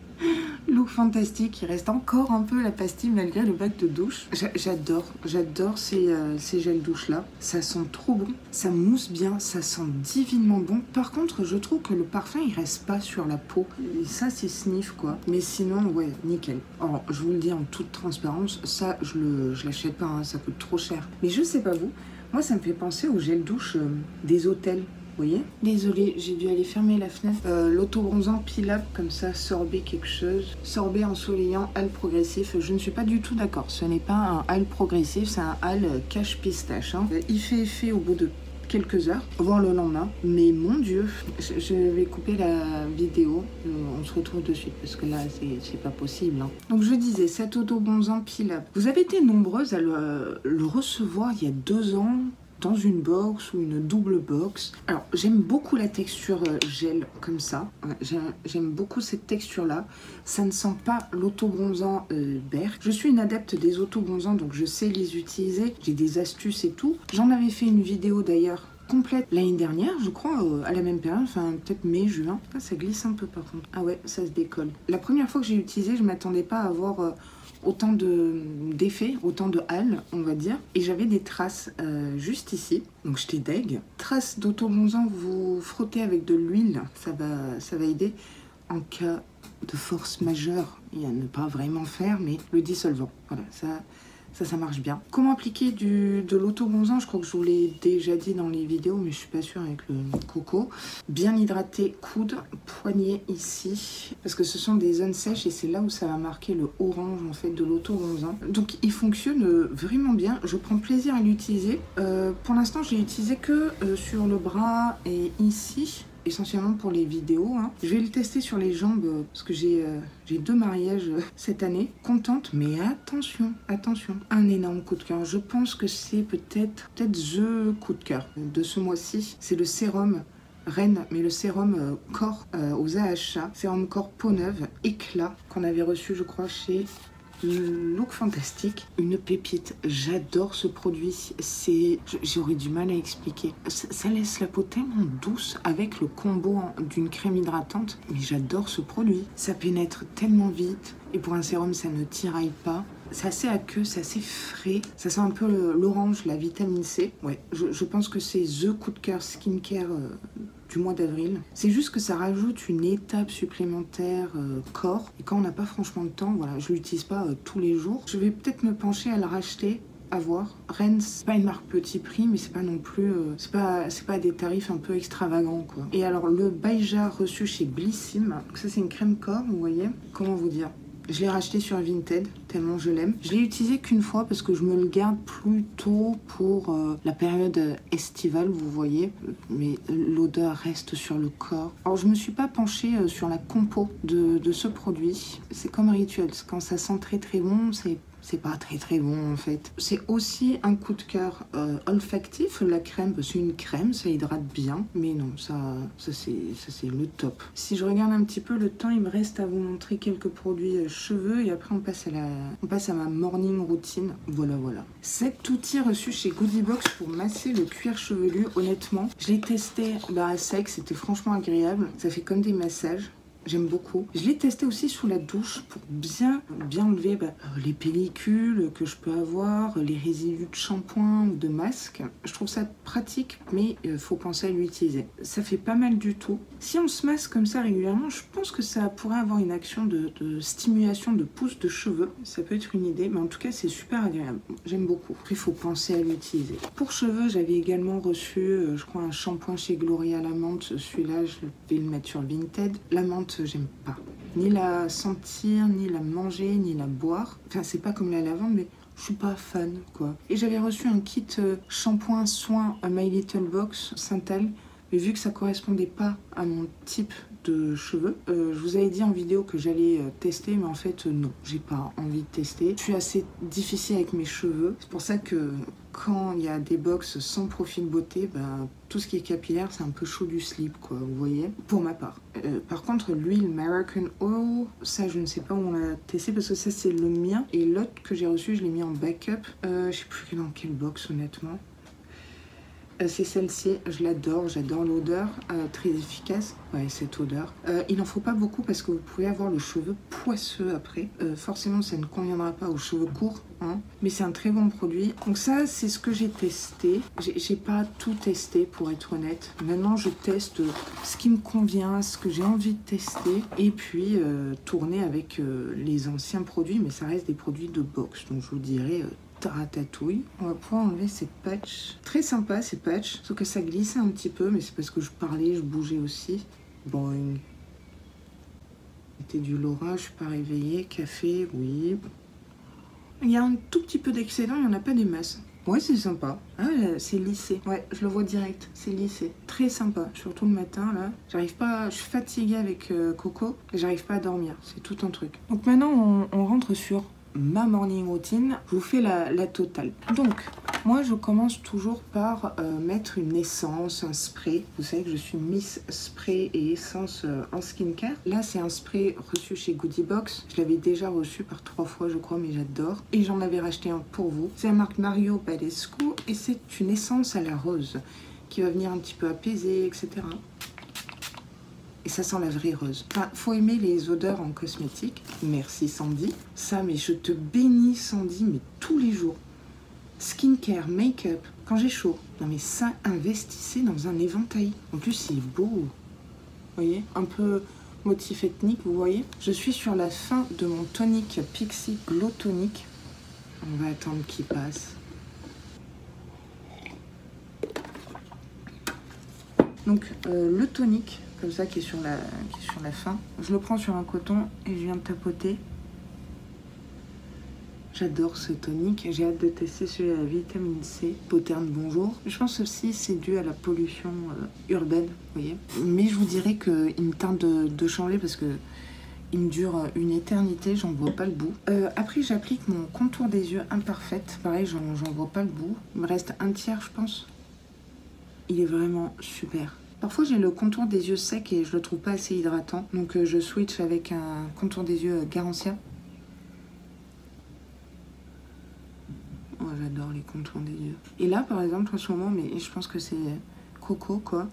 Look Fantastic. Il reste encore un peu la pastille malgré le bac de douche. J'adore ces gels douche là. Ça sent trop bon, ça mousse bien, ça sent divinement bon. Par contre, je trouve que le parfum il reste pas sur la peau. Et ça c'est sniff quoi. Mais sinon ouais, nickel. Alors je vous le dis en toute transparence, ça je l'achète pas, hein, ça coûte trop cher. Mais je sais pas vous, moi ça me fait penser au gel douche des hôtels. Vous voyez? Désolée, j'ai dû aller fermer la fenêtre. L'autobronzant Peel-Up, comme ça, sorbet quelque chose. Sorbet ensoleillant, hâle progressif. Je ne suis pas du tout d'accord. Ce n'est pas un hâle progressif, c'est un hâle cache pistache. Hein. Il fait effet au bout de quelques heures, voire le lendemain. Mais mon Dieu, je vais couper la vidéo. On se retrouve de suite parce que là, c'est pas possible. Hein. Donc je disais, cet autobronzant Peel-Up. Vous avez été nombreuses à le recevoir il y a 2 ans. Dans une box ou une double box. Alors, j'aime beaucoup la texture gel comme ça. J'aime beaucoup cette texture-là. Ça ne sent pas l'autobronzant Berk. Je suis une adepte des autobronzants, donc je sais les utiliser. J'ai des astuces et tout. J'en avais fait une vidéo d'ailleurs complète l'année dernière, je crois, à la même période, enfin peut-être mai, juin. Ah, ça glisse un peu par contre. Ah ouais, ça se décolle. La première fois que j'ai utilisé, je m'attendais pas à avoir... autant d'effets, autant de halles, on va dire. Et j'avais des traces juste ici. Donc j'étais deg. Traces d'autobronzant, vous frottez avec de l'huile, ça va aider en cas de force majeure et à ne pas vraiment faire, mais le dissolvant. Voilà, ça marche bien. Comment appliquer de l'autobronzant? Je crois que je vous l'ai déjà dit dans les vidéos, mais je suis pas sûre avec le coco. Bien hydrater, coude, poignet ici, parce que ce sont des zones sèches et c'est là où ça va marquer le orange en fait de l'autobronzant. Donc il fonctionne vraiment bien. Je prends plaisir à l'utiliser. Pour l'instant, je l'ai utilisé que sur le bras et ici. Essentiellement pour les vidéos. Hein. Je vais le tester sur les jambes parce que j'ai 2 mariages cette année. Contente, mais attention. Un énorme coup de cœur. Je pense que c'est peut-être the coup de cœur de ce mois-ci. C'est le sérum Rennes, mais le sérum corps aux AHA. Sérum corps peau neuve, éclat, qu'on avait reçu je crois chez... Look Fantastic, une pépite. J'adore ce produit. J'aurais du mal à expliquer. Ça laisse la peau tellement douce avec le combo d'une crème hydratante. Mais j'adore ce produit. Ça pénètre tellement vite. Et pour un sérum, ça ne tiraille pas. C'est assez aqueux, c'est assez frais. Ça sent un peu l'orange, la vitamine C. Ouais, je pense que c'est the coup de cœur skincare du mois d'avril. C'est juste que ça rajoute une étape supplémentaire corps. Et quand on n'a pas franchement de temps, voilà, je l'utilise pas tous les jours. Je vais peut-être me pencher à le racheter. À voir. Rennes, c'est pas une marque petit prix, mais c'est pas non plus... c'est pas des tarifs un peu extravagants, quoi. Et alors, le Baïja reçu chez Blissim. Donc ça, c'est une crème corps, vous voyez. Comment vous dire? Je l'ai racheté sur Vinted, tellement je l'aime. Je l'ai utilisé qu'une fois parce que je me le garde plutôt pour la période estivale, vous voyez. Mais l'odeur reste sur le corps. Alors, je me suis pas penchée sur la compo de ce produit. C'est comme Rituals. Quand ça sent très bon, c'est pas très bon en fait. C'est aussi un coup de cœur olfactif. La crème, c'est une crème, ça hydrate bien. Mais non, ça c'est le top. Si je regarde un petit peu le temps, il me reste à vous montrer quelques produits cheveux. Et après on passe à ma morning routine. Voilà. Cet outil reçu chez Goodiebox pour masser le cuir chevelu, honnêtement, je l'ai testé à sec, c'était franchement agréable. Ça fait comme des massages. J'aime beaucoup. Je l'ai testé aussi sous la douche pour bien enlever les pellicules que je peux avoir, les résidus de shampoing ou de masque. Je trouve ça pratique, mais il faut penser à l'utiliser. Ça fait pas mal du tout. Si on se masse comme ça régulièrement, je pense que ça pourrait avoir une action de stimulation de pousse de cheveux. Ça peut être une idée, mais en tout cas, c'est super agréable. J'aime beaucoup. Après, il faut penser à l'utiliser. Pour cheveux, j'avais également reçu, je crois, un shampoing chez Gloria la menthe. Celui-là, je vais le mettre sur Vinted. La menthe, j'aime pas. Ni la sentir, ni la manger, ni la boire. Enfin, c'est pas comme la lavande, mais je suis pas fan quoi. Et j'avais reçu un kit shampoing soin My Little Box Synthal, mais vu que ça correspondait pas à mon type de cheveux, je vous avais dit en vidéo que j'allais tester, mais en fait non, j'ai pas envie de tester. Je suis assez difficile avec mes cheveux, c'est pour ça que quand il y a des box sans profil beauté, tout ce qui est capillaire c'est un peu chaud du slip quoi, vous voyez, pour ma part. Par contre l'huile American Oil, ça je ne sais pas où on l'a testé parce que ça c'est le mien, et l'autre que j'ai reçu je l'ai mis en backup, je sais plus dans quelle box honnêtement. C'est celle-ci, je l'adore, j'adore l'odeur, très efficace, ouais cette odeur. Il n'en faut pas beaucoup parce que vous pouvez avoir le cheveu poisseux après. Forcément ça ne conviendra pas aux cheveux courts, hein, mais c'est un très bon produit. Donc ça c'est ce que j'ai testé, j'ai pas tout testé pour être honnête. Maintenant je teste ce qui me convient, ce que j'ai envie de tester, et puis tourner avec les anciens produits, mais ça reste des produits de box, donc je vous dirais... ratatouille. On va pouvoir enlever ces patchs. Très sympa ces patchs, sauf que ça glissait un petit peu, mais c'est parce que je parlais, je bougeais aussi. Boing. C'était du Laura, je suis pas réveillée. Café, oui. Il y a un tout petit peu d'excédent, il n'y en a pas des masses. Ouais, c'est sympa. Ah, c'est lissé. Ouais, je le vois direct. C'est lissé. Très sympa. Surtout le matin, là. J'arrive pas... Je suis fatiguée avec Coco et j'arrive pas à dormir. C'est tout un truc. Donc maintenant, on rentre sur ma morning routine. Je vous fais la totale. Donc, moi, je commence toujours par mettre une essence, un spray. Vous savez que je suis Miss Spray et essence en skincare. Là, c'est un spray reçu chez Goodie Box. Je l'avais déjà reçu par 3 fois, je crois, mais j'adore. Et j'en avais racheté un pour vous. C'est la marque Mario Badescu et c'est une essence à la rose qui va venir un petit peu apaiser, etc. Et ça sent la vraie rose. Enfin, faut aimer les odeurs en cosmétique. Merci Sandy. Ça, mais je te bénis Sandy, mais tous les jours. Skincare, make-up, quand j'ai chaud. Non mais ça, investissez dans un éventail. En plus, il est beau. Vous voyez, un peu motif ethnique, vous voyez. Je suis sur la fin de mon tonique Pixi Glow Tonic. On va attendre qu'il passe. Donc, le tonique, comme ça, qui est sur la fin. Je le prends sur un coton et je viens de tapoter. J'adore ce tonique, j'ai hâte de tester celui à la vitamine C, Poterne bonjour. Je pense aussi c'est dû à la pollution urbaine, vous voyez. Mais je vous dirais qu'il me tarde de changer parce que il me dure une éternité, j'en vois pas le bout. Après j'applique mon contour des yeux imparfaite, pareil j'en vois pas le bout. Il me reste un tiers je pense. Il est vraiment super. Parfois j'ai le contour des yeux sec et je le trouve pas assez hydratant, donc je switch avec un contour des yeux Garancia. Oh, j'adore les contours des yeux. Et là, par exemple, en ce moment, mais je pense que c'est Coco, quoi.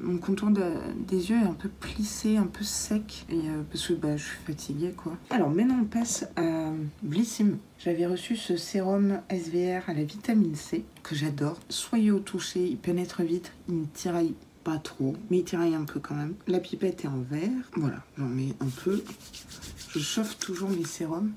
Mon contour des yeux est un peu plissé, un peu sec. Et, parce que je suis fatiguée, quoi. Alors, maintenant, on passe à Blissim. J'avais reçu ce sérum SVR à la vitamine C, que j'adore. Soyez au toucher, il pénètre vite, il ne tiraille pas trop, mais il tiraille un peu quand même. La pipette est en verre. Voilà, j'en mets un peu. Je chauffe toujours mes sérums.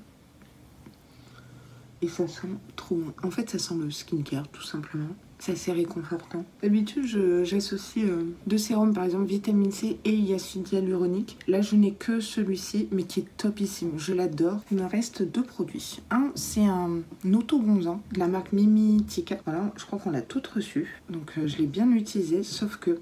Et ça sent trop bon. En fait, ça sent le skincare, tout simplement. C'est assez réconfortant. D'habitude, j'associe 2 sérums, par exemple, vitamine C et acide hyaluronique. Là, je n'ai que celui-ci, mais qui est topissime. Je l'adore. Il me reste 2 produits. Un, c'est un auto-bronzant de la marque Mimitica. Voilà, je crois qu'on l'a toutes reçu. Donc, je l'ai bien utilisé, sauf que...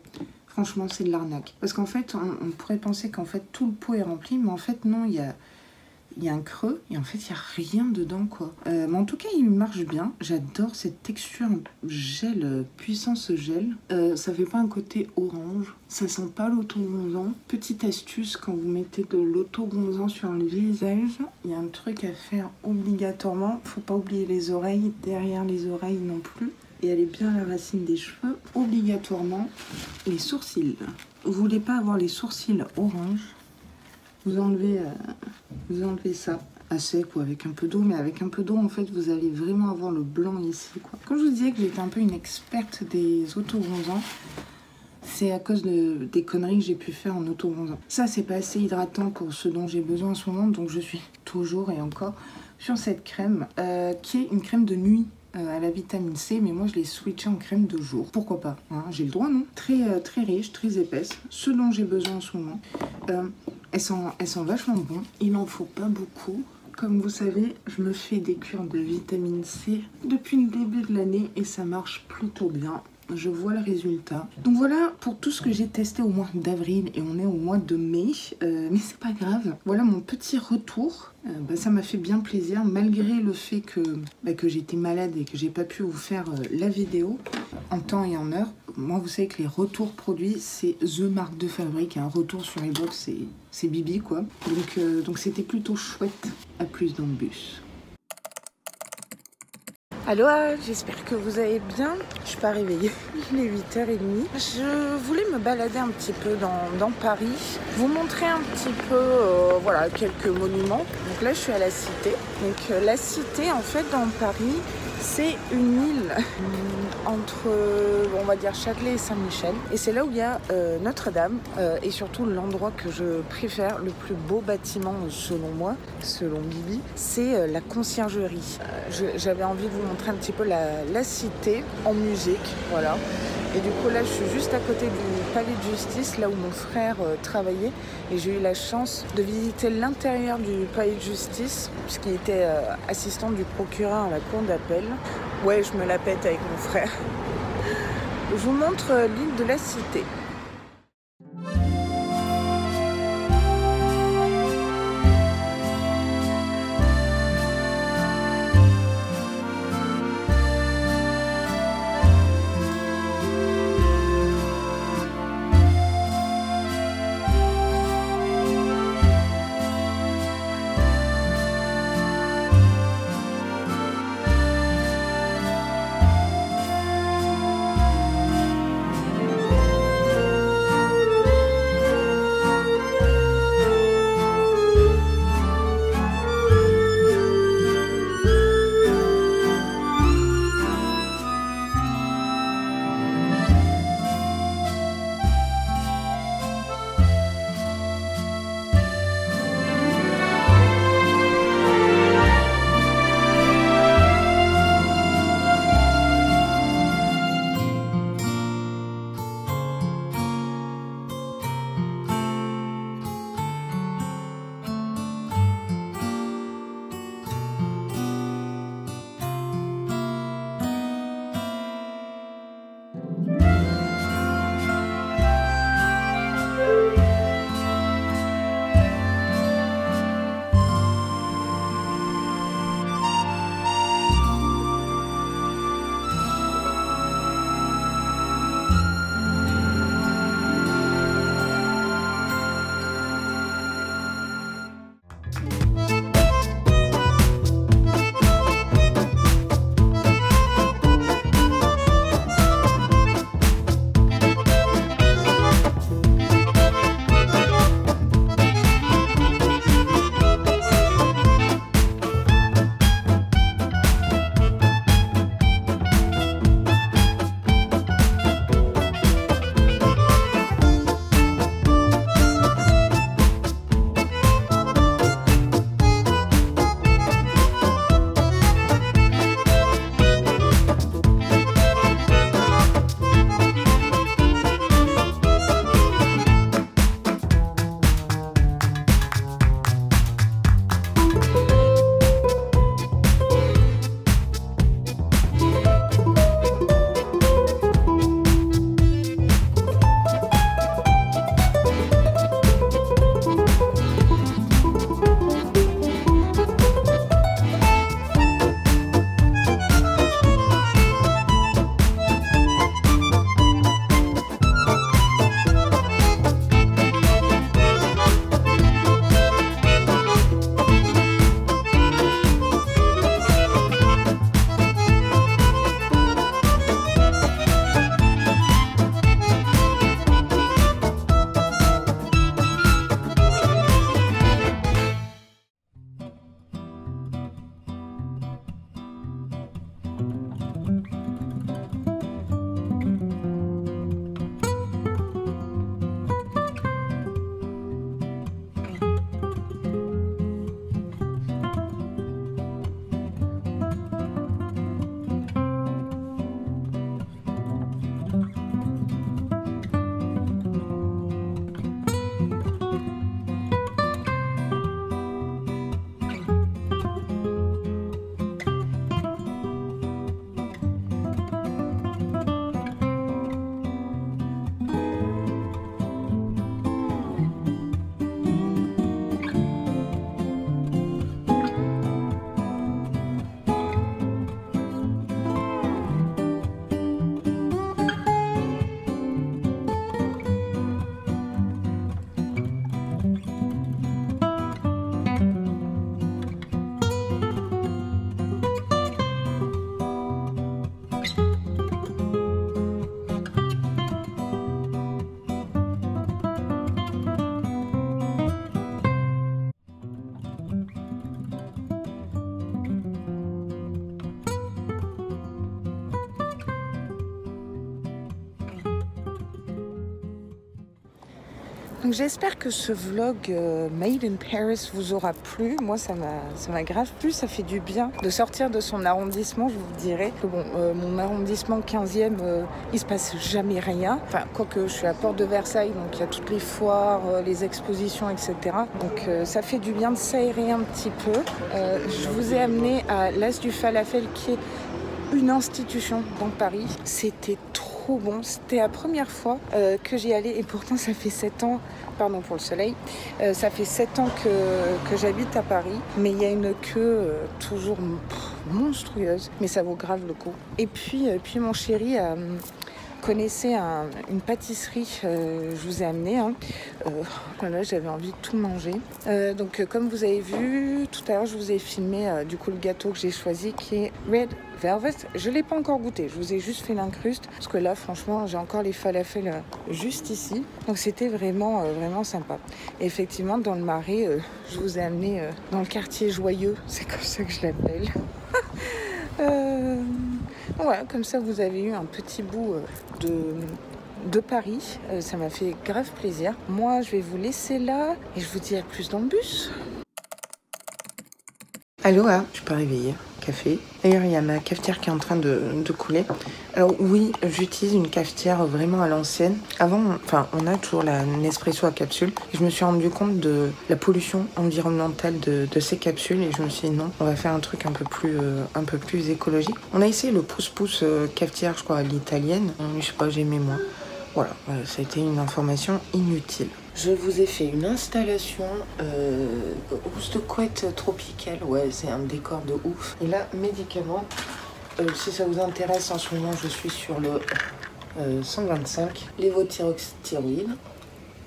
franchement, c'est de l'arnaque. Parce qu'en fait, on pourrait penser qu'en fait, tout le pot est rempli, mais en fait, non, il y a un creux et en fait il n'y a rien dedans quoi. Mais en tout cas il marche bien. J'adore cette texture gel, puissance gel. Ça fait pas un côté orange. Ça sent pas l'auto-bronzant. Petite astuce, quand vous mettez de l'auto-bronzant sur le visage, il y a un truc à faire obligatoirement. Faut pas oublier les oreilles, derrière les oreilles non plus. Et aller bien à la racine des cheveux. Obligatoirement les sourcils. Vous voulez pas avoir les sourcils orange, vous enlevez ça à sec ou avec un peu d'eau, mais avec un peu d'eau en fait vous allez vraiment avoir le blanc ici quoi. Quand je vous disais que j'étais un peu une experte des auto-bronzants, c'est à cause des conneries que j'ai pu faire en auto-bronzant. Ça c'est pas assez hydratant pour ce dont j'ai besoin en ce moment, donc je suis toujours et encore sur cette crème qui est une crème de nuit à la vitamine C, mais moi je l'ai switché en crème de jour. Pourquoi pas hein, j'ai le droit non. Très riche, très épaisse, ce dont j'ai besoin en ce moment. Elles sont vachement bon. Il n'en faut pas beaucoup. Comme vous savez, je me fais des cures de vitamine C depuis le début de l'année et ça marche plutôt bien. Je vois le résultat. Donc voilà pour tout ce que j'ai testé au mois d'avril et on est au mois de mai. Mais c'est pas grave. Voilà mon petit retour. Ça m'a fait bien plaisir malgré le fait que j'étais malade et que j'ai pas pu vous faire la vidéo en temps et en heure. Moi vous savez que les retours produits c'est the marque de fabrique. Un retour sur les box c'est bibi quoi. Donc c'était plutôt chouette. À plus dans le bus. Allô, j'espère que vous allez bien. Je suis pas réveillée, il est 8h30. Je voulais me balader un petit peu dans Paris, vous montrer un petit peu voilà, quelques monuments. Donc là je suis à la Cité. Donc la Cité en fait dans Paris, c'est une île entre, on va dire, Châtelet et Saint-Michel. Et c'est là où il y a Notre-Dame et surtout l'endroit que je préfère, le plus beau bâtiment selon moi, selon Bibi, c'est la conciergerie. J'avais envie de vous montrer un petit peu la cité en musique, voilà. Et du coup là je suis juste à côté du palais de justice, là où mon frère travaillait. Et j'ai eu la chance de visiter l'intérieur du palais de justice, puisqu'il était assistant du procureur à la cour d'appel. Ouais, je me la pète avec mon frère. Je vous montre l'île de la Cité. Donc j'espère que ce vlog Made in Paris vous aura plu. Moi ça m'a grave plu, ça fait du bien de sortir de son arrondissement. Je vous dirais que bon, mon arrondissement 15e, il se passe jamais rien. Enfin, quoique je suis à Porte de Versailles, donc il y a toutes les foires, les expositions, etc. Donc ça fait du bien de s'aérer un petit peu. Je vous ai amené à l'As du Falafel qui est une institution dans Paris. C'était trop bon. C'était la première fois que j'y allais et pourtant ça fait 7 ans, pardon pour le soleil, ça fait 7 ans que j'habite à Paris, mais il y a une queue toujours monstrueuse, mais ça vaut grave le coup. Et puis mon chéri connaissait une pâtisserie, je vous ai amené, voilà, j'avais envie de tout manger. Donc comme vous avez vu, tout à l'heure je vous ai filmé du coup le gâteau que j'ai choisi qui est Red Velvet. Je ne l'ai pas encore goûté, je vous ai juste fait l'incruste parce que là franchement j'ai encore les falafels juste ici. Donc c'était vraiment sympa. Et effectivement dans le Marais, je vous ai amené dans le quartier joyeux, c'est comme ça que je l'appelle. Voilà, comme ça vous avez eu un petit bout de Paris. Ça m'a fait grave plaisir. Moi je vais vous laisser là et je vous dis à plus dans le bus. Aloha, je suis pas réveillée. Café. D'ailleurs, il y a ma cafetière qui est en train de couler. Alors oui, j'utilise une cafetière vraiment à l'ancienne. Avant, on a toujours la Nespresso à capsule. Et je me suis rendu compte de la pollution environnementale de ces capsules. Et je me suis dit non, on va faire un truc un peu plus écologique. On a essayé le pouce-pouce cafetière, je crois, à l'italienne. Je sais pas, j'ai aimé moins. Voilà, ça a été une information inutile. Je vous ai fait une installation housse de couette tropicale. Ouais, c'est un décor de ouf. Et là, médicaments, si ça vous intéresse, en ce moment, je suis sur le 125. Lévothyroxythyroïde.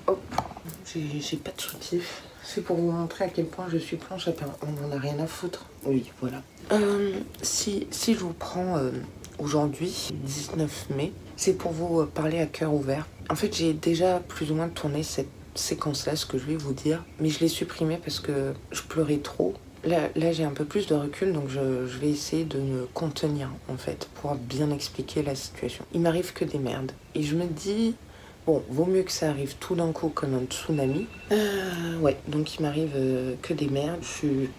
Hop, j'ai pas de soutif. C'est pour vous montrer à quel point je suis planche à pain. On n'en a rien à foutre. Oui, voilà. Si je vous prends aujourd'hui, 19 mai, c'est pour vous parler à cœur ouvert. En fait, j'ai déjà plus ou moins tourné cette séquence-là, ce que je vais vous dire, mais je l'ai supprimée parce que je pleurais trop. Là j'ai un peu plus de recul, donc je vais essayer de me contenir, en fait, pour bien expliquer la situation. Il m'arrive que des merdes. Et je me dis, bon, vaut mieux que ça arrive tout d'un coup comme un tsunami. Ouais, donc il m'arrive que des merdes. Je suis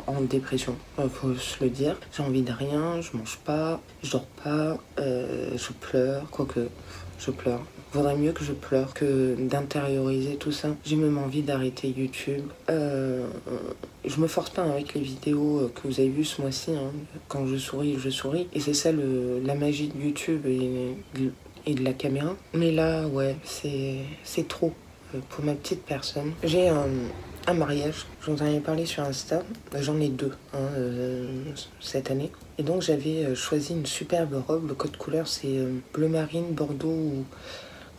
en dépression, faut se le dire. J'ai envie de rien, je mange pas, je dors pas, je pleure, quoique je pleure. Vaudrait mieux que je pleure que d'intérioriser tout ça. J'ai même envie d'arrêter YouTube. Je me force pas avec les vidéos que vous avez vues ce mois-ci. Quand je souris, je souris. Et c'est ça la magie de YouTube et de la caméra. Mais là, ouais, c'est trop pour ma petite personne. J'ai un mariage, je vous en ai parlé sur Insta, j'en ai 2 cette année. Et donc j'avais choisi une superbe robe, le code couleur c'est bleu marine, bordeaux ou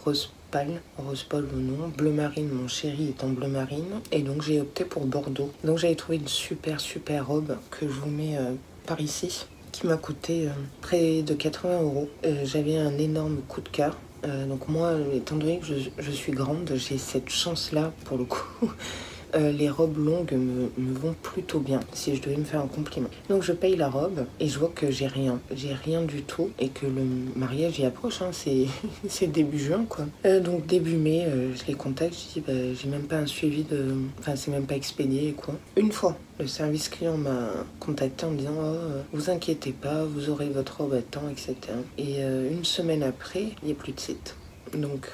rose pâle ou non. Bleu marine, mon chéri est en bleu marine. Et donc j'ai opté pour bordeaux. Donc j'avais trouvé une super robe que je vous mets par ici, qui m'a coûté près de 80 €. J'avais un énorme coup de cœur. Donc moi, étant donné que je suis grande, j'ai cette chance-là pour le coup. Les robes longues me vont plutôt bien, si je devais me faire un compliment. Donc je paye la robe et je vois que j'ai rien du tout et que le mariage y approche, c'est début juin quoi. Donc début mai, je les contacte, je dis j'ai même pas un suivi enfin c'est même pas expédié quoi. Une fois, le service client m'a contacté en me disant vous inquiétez pas, vous aurez votre robe à temps, etc. Et une semaine après, il n'y a plus de site. Donc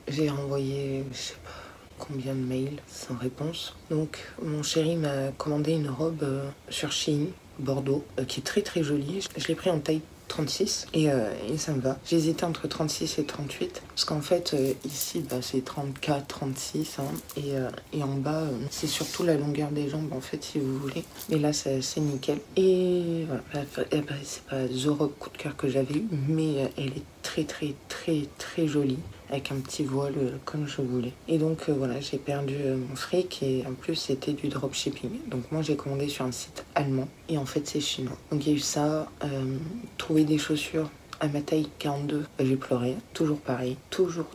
j'ai renvoyé, je sais pas combien de mails sans réponse. Donc mon chéri m'a commandé une robe sur Shein, Bordeaux, qui est très jolie. Je l'ai pris en taille 36 et ça me va. J'hésitais entre 36 et 38 parce qu'en fait ici c'est 34, 36 et en bas c'est surtout la longueur des jambes en fait si vous voulez. Mais là c'est nickel. Et voilà, c'est pas the robe coup de cœur que j'avais eu, mais elle est très jolie, avec un petit voile comme je voulais. Et donc voilà, j'ai perdu mon fric et en plus c'était du dropshipping. Donc moi j'ai commandé sur un site allemand et en fait c'est chinois. Donc il y a eu ça, trouver des chaussures à ma taille 42, j'ai pleuré, toujours pareil, toujours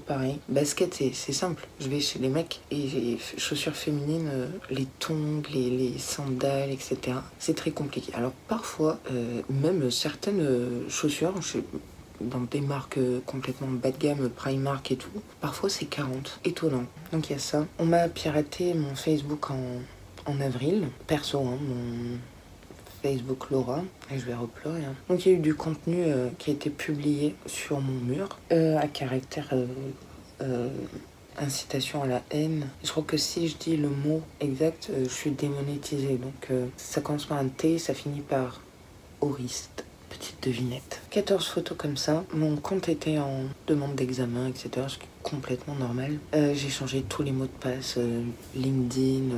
pareil. Basket c'est simple, je vais chez les mecs et j'ai chaussures féminines, les tongs, les sandales, etc. C'est très compliqué. Alors parfois, même certaines chaussures, dans des marques complètement bas de gamme, Primark et tout. Parfois c'est 40, étonnant. Donc il y a ça. On m'a piraté mon Facebook en avril, perso, hein, mon Facebook Laura, et je vais replorer. Hein. Donc il y a eu du contenu qui a été publié sur mon mur, à caractère incitation à la haine. Je crois que si je dis le mot exact, je suis démonétisée. Donc ça commence par un T, ça finit par Auriste. Petite devinette. 14 photos comme ça. Mon compte était en demande d'examen, etc. Ce qui est complètement normal. J'ai changé tous les mots de passe, LinkedIn,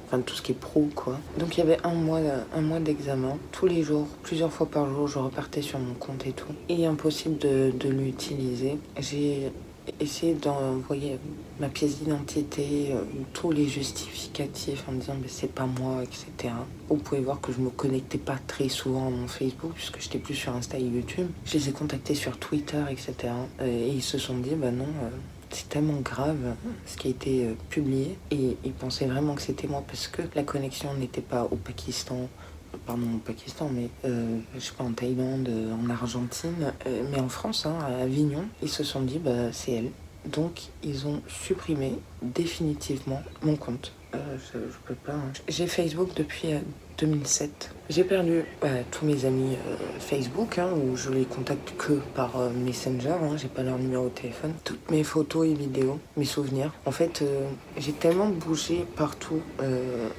enfin tout ce qui est pro, quoi. Donc il y avait un mois d'examen. Tous les jours, plusieurs fois par jour, je repartais sur mon compte et tout. Et impossible de l'utiliser. J'ai essayé d'envoyer ma pièce d'identité, tous les justificatifs en me disant c'est pas moi, etc. Vous pouvez voir que je me connectais pas très souvent à mon Facebook puisque j'étais plus sur Insta et YouTube. Je les ai contactés sur Twitter, etc. Et ils se sont dit bah non, c'est tellement grave ce qui a été publié. Et ils pensaient vraiment que c'était moi parce que la connexion n'était pas au Pakistan. Pardon, au Pakistan, mais je sais pas, en Thaïlande, en Argentine, mais en France, hein, à Avignon, ils se sont dit, bah c'est elle. Donc, ils ont supprimé définitivement mon compte. Je peux pas. Hein. J'ai Facebook depuis 2007. J'ai perdu tous mes amis Facebook, hein, où je les contacte que par Messenger. Hein, j'ai pas leur numéro de téléphone. Toutes mes photos et vidéos, mes souvenirs. En fait, j'ai tellement bougé partout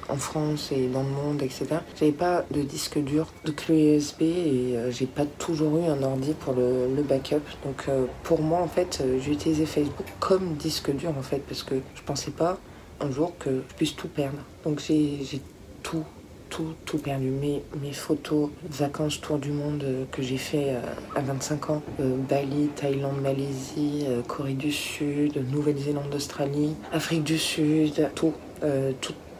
en France et dans le monde, etc. J'avais pas de disque dur, de clé USB et j'ai pas toujours eu un ordi pour le backup. Donc, pour moi, en fait, j'ai utilisé Facebook comme disque dur, en fait, parce que je pensais pas un jour que je puisse tout perdre. Donc j'ai tout perdu. Mes photos, vacances tour du monde que j'ai fait à 25 ans. Bali, Thaïlande, Malaisie, Corée du Sud, Nouvelle-Zélande, Australie, Afrique du Sud,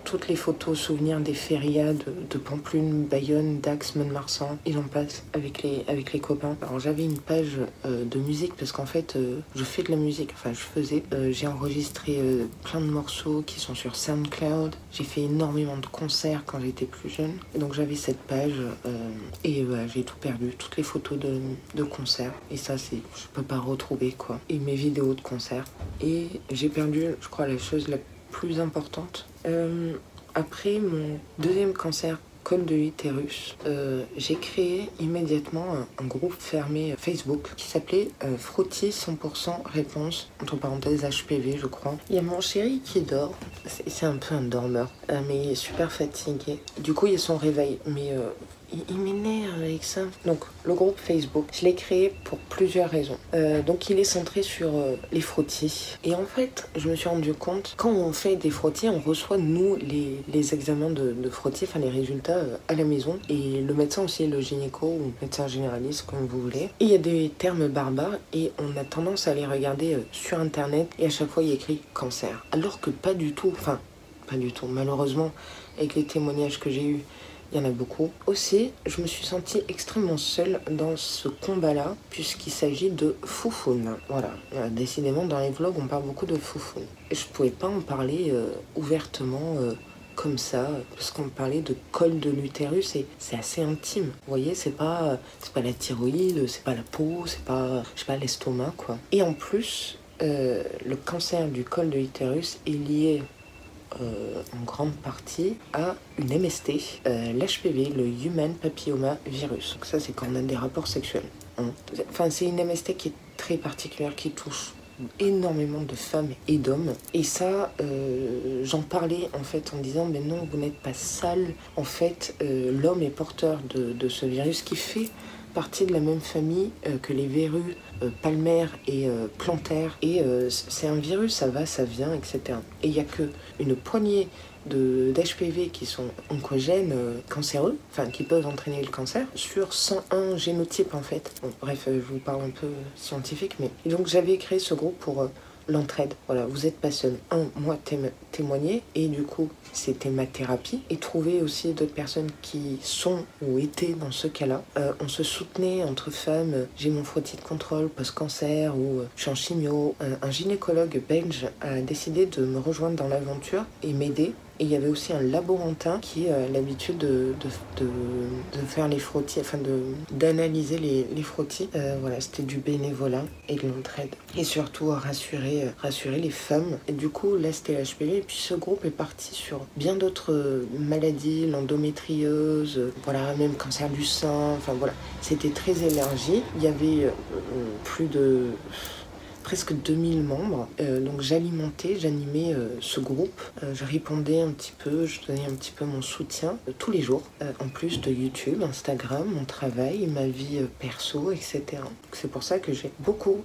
toutes les photos, souvenirs des férias de Pampelune, Bayonne, Dax, Mont-de-Marsan, et j'en passe avec les copains. Alors j'avais une page de musique parce qu'en fait je fais de la musique, enfin je faisais. J'ai enregistré plein de morceaux qui sont sur SoundCloud. J'ai fait énormément de concerts quand j'étais plus jeune. Et donc j'avais cette page et j'ai tout perdu, toutes les photos de concerts. Et ça je peux pas retrouver quoi. Et mes vidéos de concerts. Et j'ai perdu, je crois, la chose la plus importante. Après mon deuxième cancer, col de l'utérus, j'ai créé immédiatement un groupe fermé Facebook qui s'appelait Frottis 100% réponse, entre parenthèses HPV je crois. Il y a mon chéri qui dort, c'est un peu un dormeur, mais il est super fatigué. Du coup il y a son réveil, mais il m'énerve avec ça. Donc le groupe Facebook, je l'ai créé pour plusieurs raisons. Donc il est centré sur les frottis. Et en fait, je me suis rendu compte, quand on fait des frottis, on reçoit nous les examens de frottis, enfin les résultats à la maison. Et le médecin aussi, le gynéco ou le médecin généraliste, comme vous voulez. Et il y a des termes barbares et on a tendance à les regarder sur internet et à chaque fois il y a écrit cancer. Alors que pas du tout, enfin pas du tout, malheureusement avec les témoignages que j'ai eus, il y en a beaucoup. Aussi, je me suis sentie extrêmement seule dans ce combat-là, puisqu'il s'agit de foufoune. Voilà, décidément, dans les vlogs, on parle beaucoup de foufoune. Et je pouvais pas en parler ouvertement comme ça, parce qu'on parlait de col de l'utérus, et c'est assez intime. Vous voyez, c'est pas la thyroïde, c'est pas la peau, c'est pas, je sais pas, l'estomac, quoi. Et en plus, le cancer du col de l'utérus est lié en grande partie à une MST, l'HPV, le Human Papilloma Virus. Donc ça, c'est quand on a des rapports sexuels. Hein. Enfin, c'est une MST qui est très particulière, qui touche énormément de femmes et d'hommes. Et ça, j'en parlais en fait en disant, mais non, vous n'êtes pas sale. En fait, l'homme est porteur de ce virus qui fait partie de la même famille que les verrues palmaires et plantaires. Et c'est un virus, ça va, ça vient, etc. Et il n'y a qu'une poignée d'HPV qui sont oncogènes, cancéreux, enfin qui peuvent entraîner le cancer, sur 101 génotypes en fait. Bon, bref, je vous parle un peu scientifique, mais... Et donc j'avais créé ce groupe pour l'entraide. Voilà, vous n'êtes pas seul. Moi témoigner, et du coup c'était ma thérapie, et trouver aussi d'autres personnes qui sont ou étaient dans ce cas-là. On se soutenait entre femmes. J'ai mon frottis de contrôle post-cancer, ou je suis en chimio. Un gynécologue belge a décidé de me rejoindre dans l'aventure et m'aider Et il y avait aussi un laborantin qui a l'habitude de faire les frottis, enfin d'analyser les frottis. Voilà, c'était du bénévolat et de l'entraide. Et surtout rassurer les femmes. Et du coup, là c'était l'HPV. Et puis ce groupe est parti sur bien d'autres maladies, l'endométriose, voilà, même cancer du sein. Enfin voilà, c'était très élargi. Il y avait plus de presque 2000 membres, donc j'animais ce groupe, je répondais un petit peu, je donnais un petit peu mon soutien tous les jours, en plus de YouTube, Instagram, mon travail, ma vie perso, etc. C'est pour ça que j'ai beaucoup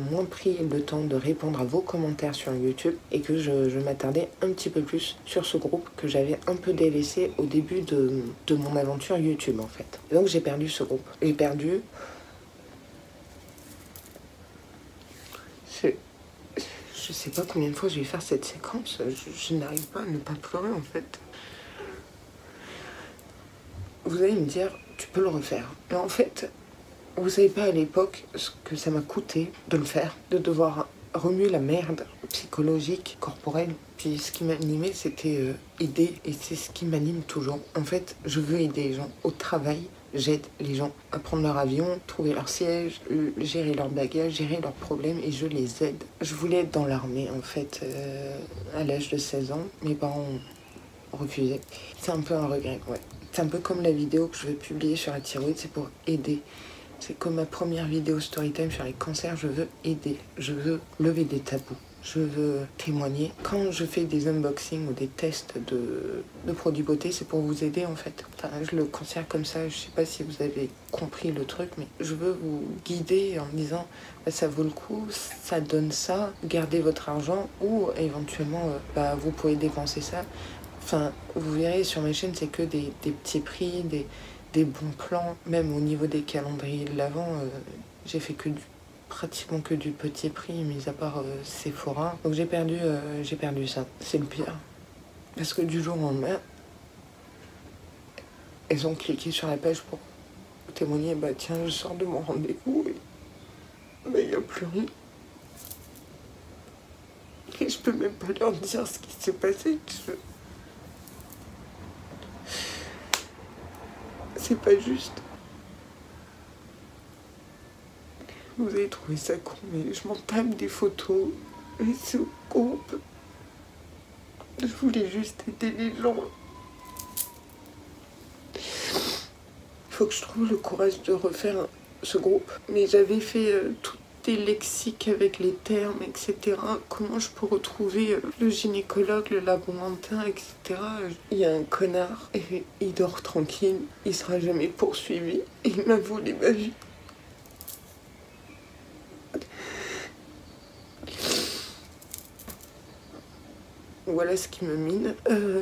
moins pris le temps de répondre à vos commentaires sur YouTube et que je m'attardais un petit peu plus sur ce groupe que j'avais un peu délaissé au début de mon aventure YouTube en fait. Et donc j'ai perdu ce groupe. J'ai perdu... Je sais pas combien de fois je vais faire cette séquence, je n'arrive pas à ne pas pleurer en fait. Vous allez me dire, tu peux le refaire. Mais en fait, vous savez pas à l'époque ce que ça m'a coûté de le faire, de devoir remuer la merde psychologique, corporelle. Puis ce qui m'animait, c'était aider, et c'est ce qui m'anime toujours. En fait, je veux aider les gens au travail. J'aide les gens à prendre leur avion, trouver leur siège, gérer leurs bagages, gérer leurs problèmes, et je les aide. Je voulais être dans l'armée en fait à l'âge de 16 ans. Mes parents ont refusé. C'est un peu un regret, ouais. C'est un peu comme la vidéo que je vais publier sur la thyroïde, c'est pour aider. C'est comme ma première vidéo Storytime sur les cancers, je veux aider. Je veux lever des tabous. Je veux témoigner. Quand je fais des unboxings ou des tests de produits beauté, c'est pour vous aider en fait. Enfin, je le considère comme ça, je sais pas si vous avez compris le truc, mais je veux vous guider en me disant bah, ça vaut le coup, ça donne ça, gardez votre argent ou éventuellement bah, vous pouvez dépenser ça. Enfin, vous verrez sur ma chaîne, c'est que des petits prix, des bons plans. Même au niveau des calendriers de l'Avent, j'ai fait pratiquement que du petit prix, mis à part Sephora. Donc j'ai perdu ça. C'est le pire. Parce que du jour au lendemain, elles ont cliqué sur la page pour témoigner. Bah tiens, je sors de mon rendez-vous et bah, il n'y a plus rien. Et je peux même pas leur dire ce qui s'est passé. C'est pas juste. Vous avez trouvé ça con, mais je m'en tape des photos. Et ce groupe, je voulais juste aider les gens. Il faut que je trouve le courage de refaire ce groupe. Mais j'avais fait tout des lexiques avec les termes, etc. Comment je peux retrouver le gynécologue, le laborantin, etc. Il y a un connard et il dort tranquille. Il sera jamais poursuivi. Et il m'a volé ma vie. Voilà ce qui me mine.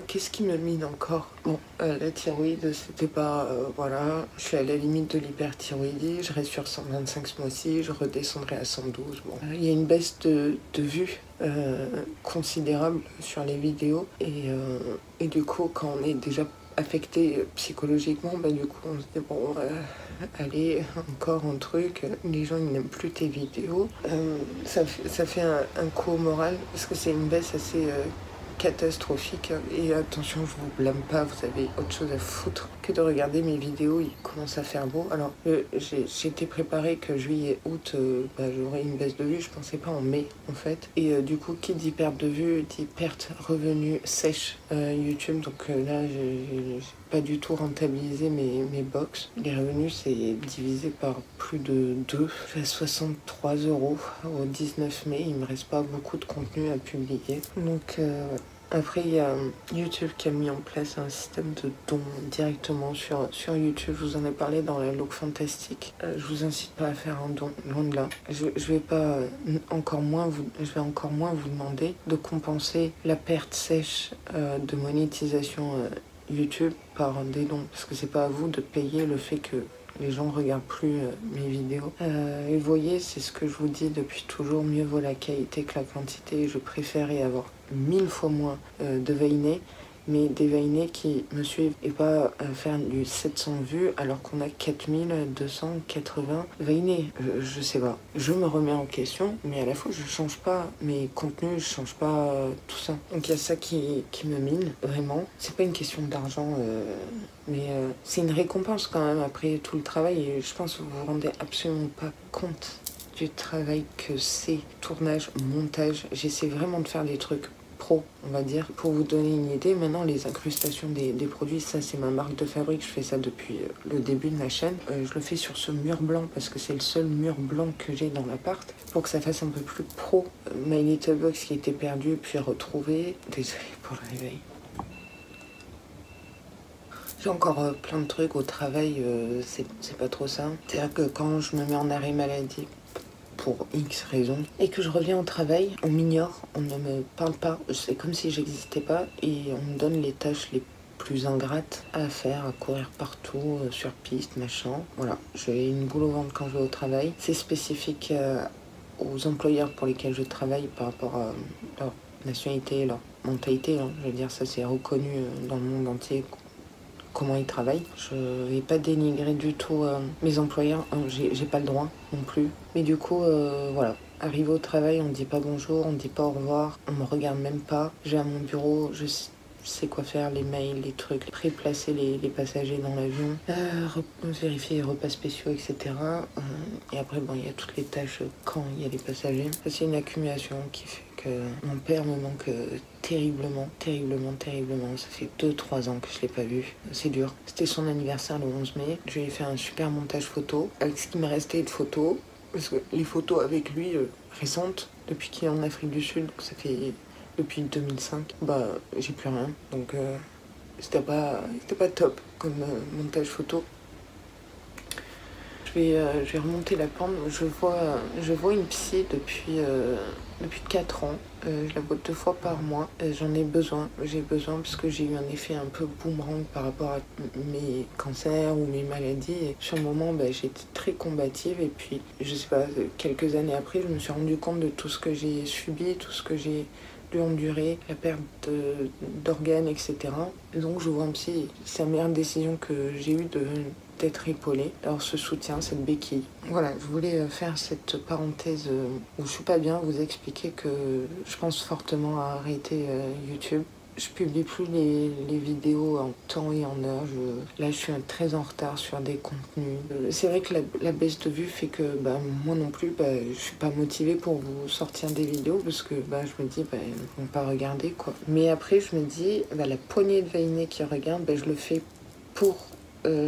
Qu'est-ce qui me mine encore? Bon, la thyroïde, c'était pas... voilà, je suis à la limite de l'hyperthyroïdie, je reste sur 125 ce mois-ci, je redescendrai à 112. Bon, il y a une baisse de vues considérable sur les vidéos. Et du coup, quand on est déjà affecté psychologiquement, bah du coup, on se dit, bon, allez, encore un truc, les gens ils n'aiment plus tes vidéos. Ça fait un coup au moral, parce que c'est une baisse assez... catastrophique. Et attention, je vous blâme pas, vous avez autre chose à foutre que de regarder mes vidéos, il commence à faire beau. Alors j'étais préparée que juillet, août, j'aurais une baisse de vue, je pensais pas en mai en fait. Et du coup, qui dit perte de vue, dit perte revenu sèche YouTube. Donc là, j'ai pas du tout rentabilisé mes box. Les revenus, c'est divisé par plus de 2. Je fais 63 € au 19 mai. Il me reste pas beaucoup de contenu à publier. Donc après, il y a YouTube qui a mis en place un système de dons directement sur YouTube. Je vous en ai parlé dans la Look Fantastique. Je vous incite pas à faire un don, loin de là. Je vais encore moins vous demander de compenser la perte sèche de monétisation YouTube par des dons, parce que c'est pas à vous de payer le fait que les gens regardent plus mes vidéos. Et vous voyez, c'est ce que je vous dis depuis toujours, mieux vaut la qualité que la quantité. Je préférais avoir 1000 fois moins de veinés mais des Veinés qui me suivent et pas faire du 700 vues alors qu'on a 4280 Veinés. Je sais pas. Je me remets en question, mais à la fois je change pas mes contenus, je change pas tout ça. Donc il y a ça qui me mine, vraiment. C'est pas une question d'argent, mais c'est une récompense quand même après tout le travail et je pense que vous vous rendez absolument pas compte du travail que c'est. Tournage, montage, j'essaie vraiment de faire des trucs pro, on va dire. Pour vous donner une idée, maintenant les incrustations des produits, ça c'est ma marque de fabrique, je fais ça depuis le début de ma chaîne. Je le fais sur ce mur blanc parce que c'est le seul mur blanc que j'ai dans l'appart, pour que ça fasse un peu plus pro. My Little Box qui était perdu puis retrouvé. Désolée pour le réveil. J'ai encore plein de trucs au travail, c'est pas trop ça. C'est-à-dire que quand je me mets en arrêt maladie, pour X raisons, et que je reviens au travail, on m'ignore, on ne me parle pas, c'est comme si j'existais pas, et on me donne les tâches les plus ingrates à faire, à courir partout, sur piste, machin. Voilà, j'ai une boule au ventre quand je vais au travail. C'est spécifique aux employeurs pour lesquels je travaille par rapport à leur nationalité, leur mentalité, hein. Je veux dire, ça c'est reconnu dans le monde entier, comment ils travaillent. Je vais pas dénigrer du tout mes employeurs, j'ai pas le droit non plus. Mais du coup, voilà. Arrivé au travail, on me dit pas bonjour, on me dit pas au revoir, on me regarde même pas. J'ai à mon bureau, je sais quoi faire, les mails, les trucs, pré-placer les passagers dans l'avion, vérifier les repas spéciaux, etc. Et après, bon, il y a toutes les tâches quand il y a les passagers. Ça, c'est une accumulation qui fait que mon père me manque terriblement, terriblement, terriblement. Ça fait 2-3 ans que je l'ai pas vu. C'est dur. C'était son anniversaire le 11 mai. Je lui ai fait un super montage photo avec ce qui me restait de photos. Parce que les photos avec lui récentes, depuis qu'il est en Afrique du Sud, ça fait depuis 2005, bah j'ai plus rien. Donc c'était pas top comme montage photo. Je vais remonter la pente. Je vois une psy depuis 4 ans. Je la vois 2 fois par mois. J'en ai besoin. J'ai besoin parce que j'ai eu un effet un peu boomerang par rapport à mes cancers ou mes maladies. Et sur le moment, j'étais très combative. Et puis, je sais pas, quelques années après, je me suis rendu compte de tout ce que j'ai subi, tout ce que j'ai dû endurer, la perte d'organes, etc. Et donc, je vois un psy. C'est la meilleure décision que j'ai eue d'être épaulée. Alors ce soutien, cette béquille. Voilà, je voulais faire cette parenthèse où je suis pas bien, vous expliquer que je pense fortement à arrêter YouTube. Je publie plus les vidéos en temps et en heure. Là, je suis très en retard sur des contenus. C'est vrai que la baisse de vue fait que moi non plus, je suis pas motivée pour vous sortir des vidéos parce que je me dis, ils vont pas regarder quoi. Mais après, je me dis, la poignée de Veinés qui regarde, je le fais pour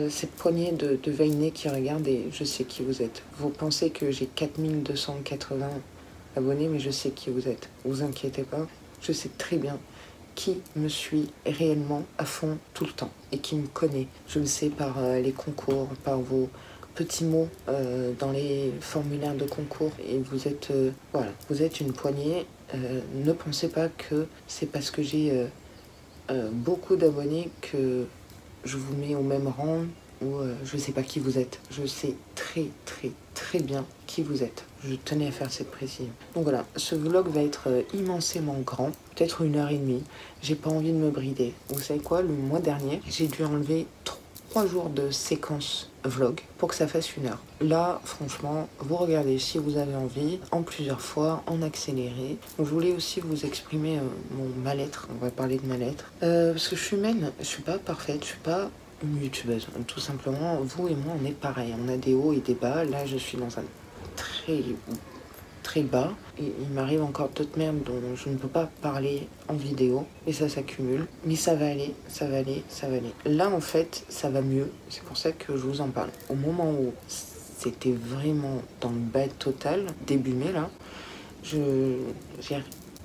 cette poignée de Veinés qui regardent et je sais qui vous êtes. Vous pensez que j'ai 4280 abonnés, mais je sais qui vous êtes. Vous inquiétez pas, je sais très bien qui me suit réellement à fond tout le temps et qui me connaît. Je le sais par les concours, par vos petits mots dans les formulaires de concours. Et vous êtes, voilà, vous êtes une poignée. Ne pensez pas que c'est parce que j'ai beaucoup d'abonnés que je vous mets au même rang ou je sais pas qui vous êtes. Je sais très très très bien qui vous êtes. Je tenais à faire cette précision. Donc voilà, ce vlog va être immensément grand, peut-être 1h30. J'ai pas envie de me brider. Vous savez quoi, le mois dernier, j'ai dû enlever 3 jours de séquence vlog pour que ça fasse 1 heure. Là, franchement, vous regardez si vous avez envie, en plusieurs fois, en accéléré. Donc, je voulais aussi vous exprimer mon mal-être. On va parler de mal-être. Parce que je suis humaine, je suis pas parfaite, je suis pas une youtubeuse. Tout simplement, vous et moi, on est pareil. On a des hauts et des bas. Là, je suis dans un très bas. Et il m'arrive encore d'autres merdes dont je ne peux pas parler en vidéo. Et ça s'accumule. Mais ça va aller, ça va aller, ça va aller. Là, en fait, ça va mieux. C'est pour ça que je vous en parle. Au moment où c'était vraiment dans le bas total, début mai, là, j'ai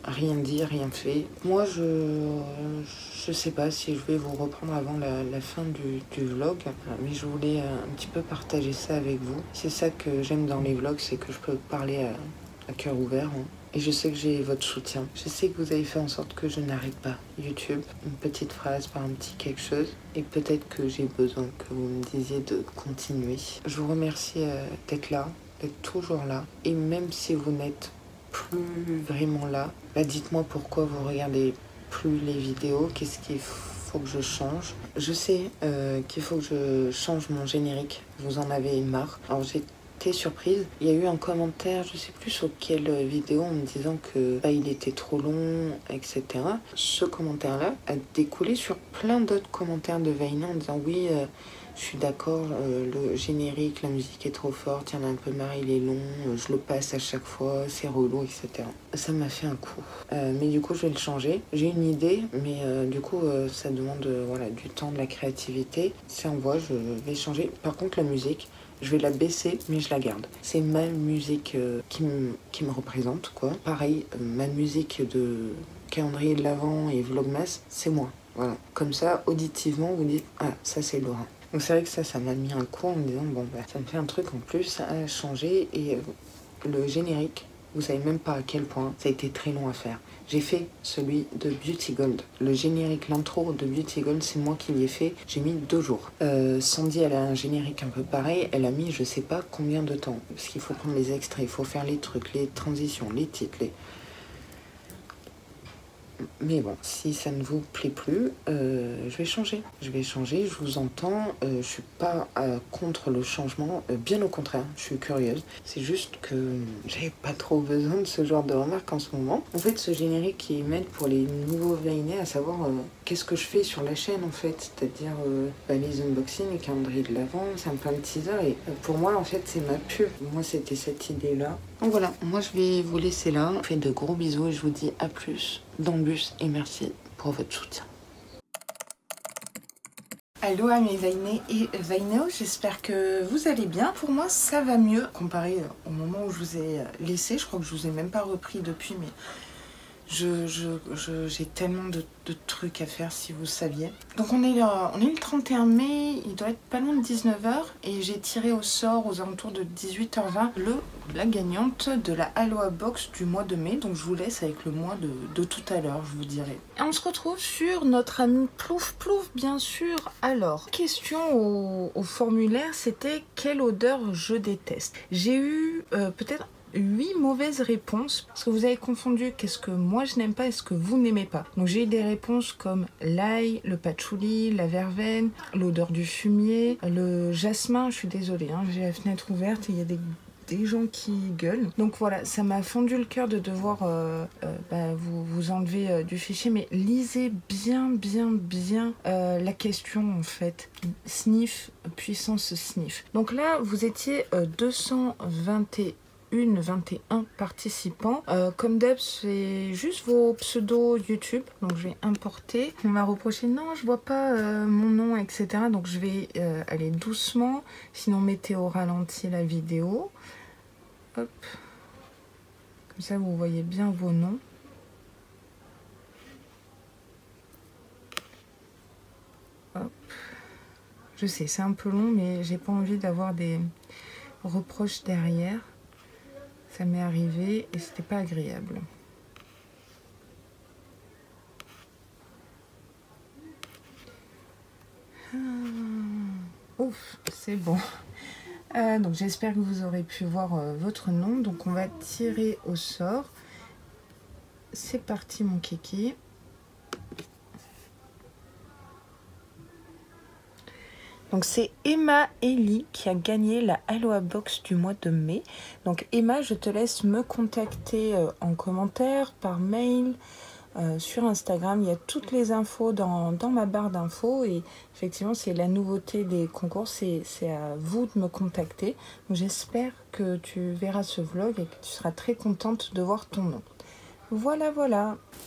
rien dit, rien fait. Moi, je sais pas si je vais vous reprendre avant la fin du vlog, mais je voulais un petit peu partager ça avec vous. C'est ça que j'aime dans les vlogs, c'est que je peux parler à cœur ouvert. Hein. Et je sais que j'ai votre soutien. Je sais que vous avez fait en sorte que je n'arrête pas YouTube. Une petite phrase par un petit quelque chose. Et peut-être que j'ai besoin que vous me disiez de continuer. Je vous remercie d'être là, d'être toujours là. Et même si vous n'êtes plus vraiment là, dites-moi pourquoi vous regardez plu les vidéos, qu'est-ce qu'il faut que je change. Je sais qu'il faut que je change mon générique, vous en avez marre. Alors j'étais surprise, il y a eu un commentaire, je sais plus sur quelle vidéo, en me disant que il était trop long, etc. Ce commentaire-là a découlé sur plein d'autres commentaires de Vayner en disant oui, je suis d'accord, le générique, la musique est trop forte, il y en a un peu marre, il est long, je le passe à chaque fois, c'est relou, etc. Ça m'a fait un coup. Mais du coup, je vais le changer. J'ai une idée, mais du coup, ça demande voilà, du temps, de la créativité. C'est en voie, je vais changer. Par contre, la musique, je vais la baisser, mais je la garde. C'est ma musique qui me représente, quoi. Pareil, ma musique de calendrier de l'Avent et Vlogmas, c'est moi. Voilà. Comme ça, auditivement, vous dites « Ah, ça c'est Laura ». Donc c'est vrai que ça m'a mis un coup en me disant « Bon, bah, ça me fait un truc en plus à changer ». Et le générique, vous savez même pas à quel point ça a été très long à faire. J'ai fait celui de Beauty Gold. Le générique, l'intro de Beauty Gold, c'est moi qui l'y ai fait. J'ai mis 2 jours. Sandy, elle a un générique un peu pareil. Elle a mis je sais pas combien de temps. Parce qu'il faut prendre les extraits, il faut faire les trucs, les transitions, les titres, les... Mais bon, si ça ne vous plaît plus, je vais changer. Je vais changer, je vous entends. Je suis pas contre le changement, bien au contraire, je suis curieuse. C'est juste que j'avais pas trop besoin de ce genre de remarques en ce moment. En fait, ce générique qui m'aide pour les nouveaux Vayner, à savoir qu'est-ce que je fais sur la chaîne en fait. C'est-à-dire les unboxings, les calendriers de l'Avent, c'est un peu un teaser. Et pour moi, en fait, c'est ma pub. Moi, c'était cette idée-là. Donc voilà, moi je vais vous laisser là. Je vous fais de gros bisous et je vous dis à plus dans le bus et merci pour votre soutien. Allô à mes Vayner et Vayneos, j'espère que vous allez bien. Pour moi ça va mieux comparé au moment où je vous ai laissé. Je crois que je vous ai même pas repris depuis, mais j'ai tellement de trucs à faire si vous saviez. Donc on est le 31 mai, il doit être pas loin de 19 h et j'ai tiré au sort aux alentours de 18 h 20 la gagnante de la Aloha Box du mois de mai. Donc je vous laisse avec le mois de tout à l'heure, je vous dirai. Et on se retrouve sur notre ami Plouf Plouf bien sûr. Alors, question au formulaire, c'était quelle odeur je déteste. J'ai eu peut-être 8 mauvaises réponses parce que vous avez confondu qu'est-ce que moi je n'aime pas et ce que vous n'aimez pas. Donc j'ai eu des réponses comme l'ail, le patchouli, la verveine, l'odeur du fumier, le jasmin. Je suis désolée, hein, j'ai la fenêtre ouverte et il y a des gens qui gueulent. Donc voilà, ça m'a fondu le cœur de devoir vous enlever du fichier, mais lisez bien la question en fait. Sniff, puissance sniff. Donc là, vous étiez 221 participants. Comme d'hab, c'est juste vos pseudos YouTube. Donc je vais importer. On m'a reproché non, je vois pas mon nom, etc. Donc je vais aller doucement. Sinon, mettez au ralenti la vidéo. Hop. Comme ça, vous voyez bien vos noms. Hop. Je sais, c'est un peu long, mais j'ai pas envie d'avoir des reproches derrière. Ça m'est arrivé et c'était pas agréable. Ouf, c'est bon. Donc j'espère que vous aurez pu voir votre nom. Donc on va tirer au sort. C'est parti mon kiki. Donc c'est Emma Ellie qui a gagné la Aloha Box du mois de mai. Donc Emma, je te laisse me contacter en commentaire, par mail, sur Instagram. Il y a toutes les infos dans ma barre d'infos. Et effectivement, c'est la nouveauté des concours, c'est à vous de me contacter. Donc j'espère que tu verras ce vlog et que tu seras très contente de voir ton nom. Voilà.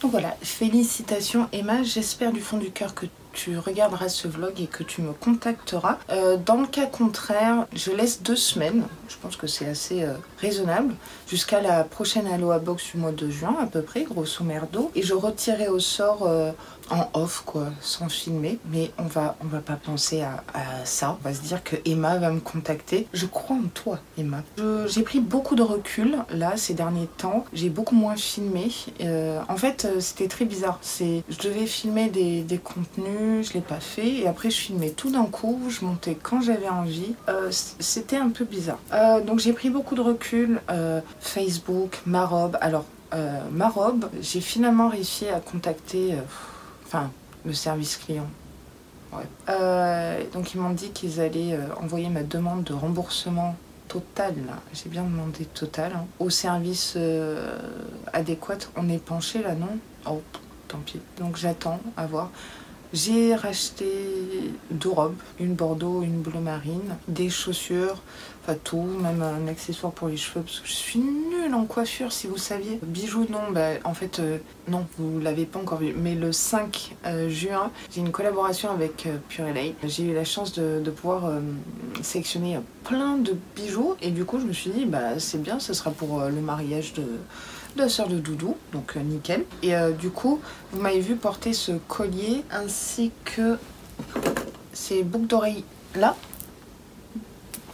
Donc voilà, félicitations Emma, j'espère du fond du cœur que tu regarderas ce vlog et que tu me contacteras. Dans le cas contraire, je laisse 2 semaines, je pense que c'est assez raisonnable, jusqu'à la prochaine Aloha Box du mois de juin à peu près, grosso merdo. Et je retirerai au sort en off quoi, sans filmer, mais on va pas penser à ça. On va se dire que Emma va me contacter. Je crois en toi Emma. J'ai pris beaucoup de recul là ces derniers temps, j'ai beaucoup moins filmé. En fait c'était très bizarre, je devais filmer des contenus, je l'ai pas fait et après je filmais tout d'un coup, je montais quand j'avais envie. C'était un peu bizarre. Donc j'ai pris beaucoup de recul. Facebook, ma robe, alors ma robe, j'ai finalement réussi à contacter le service client. Ouais. Donc ils m'ont dit qu'ils allaient envoyer ma demande de remboursement total, j'ai bien demandé total, hein, au service adéquat. On est penché là, non? Oh, tant pis. Donc j'attends à voir. J'ai racheté 2 robes, une bordeaux, une bleu marine, des chaussures, enfin tout, même un accessoire pour les cheveux, parce que je suis nulle en coiffure, si vous saviez. Bijoux, non, en fait, non, vous l'avez pas encore vu, mais le 5 juin, j'ai une collaboration avec Pure LA. J'ai eu la chance de pouvoir sélectionner plein de bijoux, et du coup, je me suis dit, c'est bien, ce sera pour le mariage de la sœur de Doudou, donc nickel. Et du coup, vous m'avez vu porter ce collier ainsi que ces boucles d'oreilles là,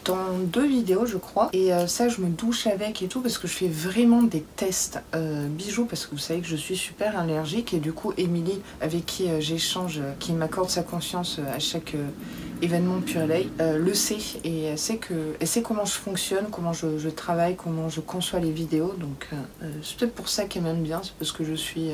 dans 2 vidéos je crois. Et ça je me douche avec et tout parce que je fais vraiment des tests bijoux, parce que vous savez que je suis super allergique. Et du coup Émilie, avec qui j'échange, qui m'accorde sa confiance à chaque événement Pure LA, le sait, et elle sait comment je fonctionne, comment je travaille, comment je conçois les vidéos. Donc c'est peut-être pour ça qu'elle m'aime bien, c'est parce que je suis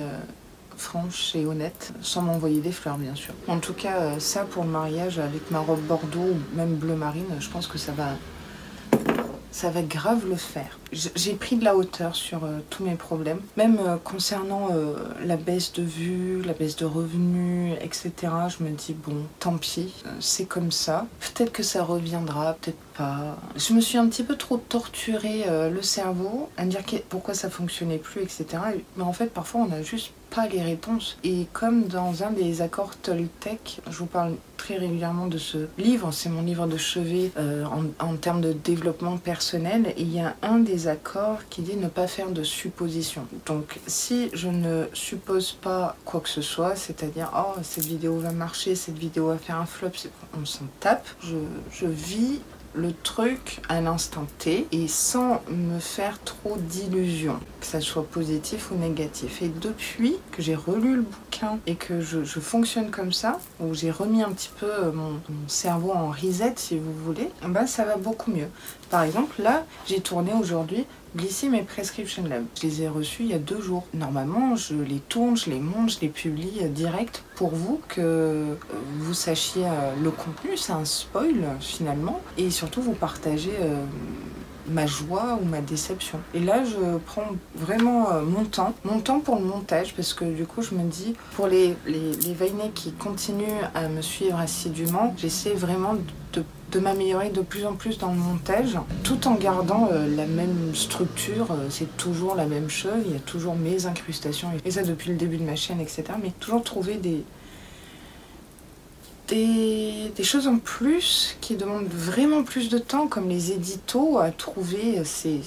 franche et honnête, sans m'envoyer des fleurs bien sûr. En tout cas, ça pour le mariage avec ma robe bordeaux ou même bleu marine, je pense que ça va grave le faire. J'ai pris de la hauteur sur tous mes problèmes, même concernant la baisse de vues, la baisse de revenus, etc. Je me dis bon, tant pis, c'est comme ça. Peut-être que ça reviendra, peut-être pas. Je me suis un petit peu trop torturé le cerveau à me dire pourquoi ça fonctionnait plus, etc. Mais en fait, parfois, on n'a juste pas les réponses. Et comme dans un des accords Toltec, je vous parle très régulièrement de ce livre, c'est mon livre de chevet en termes de développement personnel, et il y a un des accords qui dit ne pas faire de suppositions. Donc si je ne suppose pas quoi que ce soit, c'est-à-dire oh cette vidéo va marcher, cette vidéo va faire un flop, on s'en tape, je vis le truc à l'instant T et sans me faire trop d'illusions, que ça soit positif ou négatif. Et depuis que j'ai relu le bouquin et que je fonctionne comme ça, où j'ai remis un petit peu mon cerveau en reset si vous voulez, ça va beaucoup mieux. Par exemple là, j'ai tourné aujourd'hui Glissim et Prescription Lab. Je les ai reçus il y a 2 jours. Normalement, je les tourne, je les monte, je les publie direct pour vous, que vous sachiez le contenu. C'est un spoil finalement. Et surtout, vous partagez ma joie ou ma déception. Et là, je prends vraiment mon temps pour le montage, parce que du coup, je me dis, pour les Vainés qui continuent à me suivre assidûment, j'essaie vraiment de m'améliorer de plus en plus dans le montage, tout en gardant la même structure. C'est toujours la même chose, il y a toujours mes incrustations, et ça depuis le début de ma chaîne, etc. Mais toujours trouver des choses en plus qui demandent vraiment plus de temps, comme les éditos, à trouver ces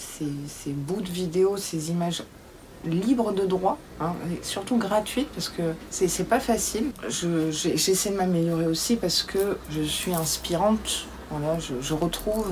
bouts de vidéos, ces images libres de droit, hein, et surtout gratuites, parce que c'est pas facile. J'essaie de m'améliorer aussi parce que je suis inspirante. Voilà, je retrouve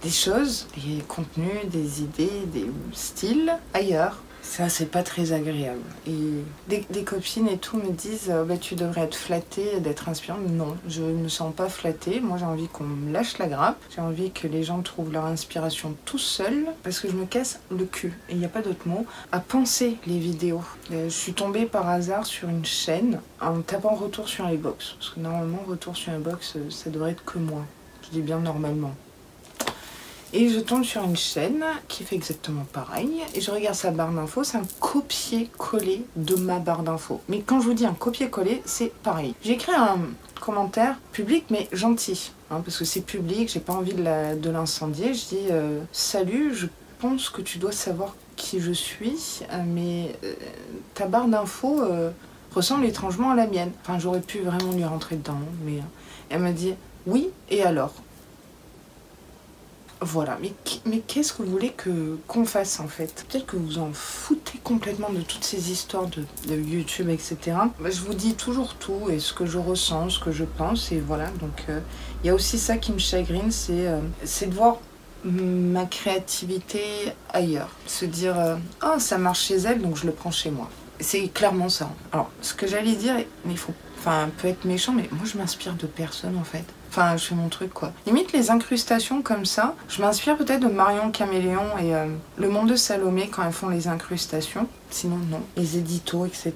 des choses, des contenus, des idées, des styles ailleurs. Ça, c'est pas très agréable. Et des copines et tout me disent tu devrais être flattée d'être inspirante. Non, je ne me sens pas flattée. Moi, j'ai envie qu'on me lâche la grappe. J'ai envie que les gens trouvent leur inspiration tout seuls, parce que je me casse le cul, et il n'y a pas d'autre mot, à penser les vidéos. Je suis tombée par hasard sur une chaîne en tapant retour sur les box. Parce que normalement, retour sur les box, ça devrait être que moi. Je dis bien normalement. Et je tombe sur une chaîne qui fait exactement pareil. Et je regarde sa barre d'infos, c'est un copier-coller de ma barre d'infos. Mais quand je vous dis un copier-coller, c'est pareil. J'ai écrit un commentaire public, mais gentil, hein, parce que c'est public, j'ai pas envie de l'incendier. Je dis salut, je pense que tu dois savoir qui je suis, mais ta barre d'infos ressemble étrangement à la mienne. Enfin, j'aurais pu vraiment lui rentrer dedans, mais elle m'a dit oui, et alors ? Voilà, mais qu'est-ce que vous voulez qu'on fasse en fait? Peut-être que vous en foutez complètement de toutes ces histoires de YouTube, etc. Je vous dis toujours tout, et ce que je ressens, ce que je pense, et voilà. Donc il y a aussi ça qui me chagrine, c'est de voir ma créativité ailleurs. Se dire oh ça marche chez elle, donc je le prends chez moi. C'est clairement ça. Alors ce que j'allais dire, mais peut être méchant, mais moi je m'inspire de personne en fait. Enfin, je fais mon truc quoi. Limite les incrustations comme ça, je m'inspire peut-être de Marion Caméléon et Le Monde de Salomé quand elles font les incrustations. Sinon non, les éditos, etc.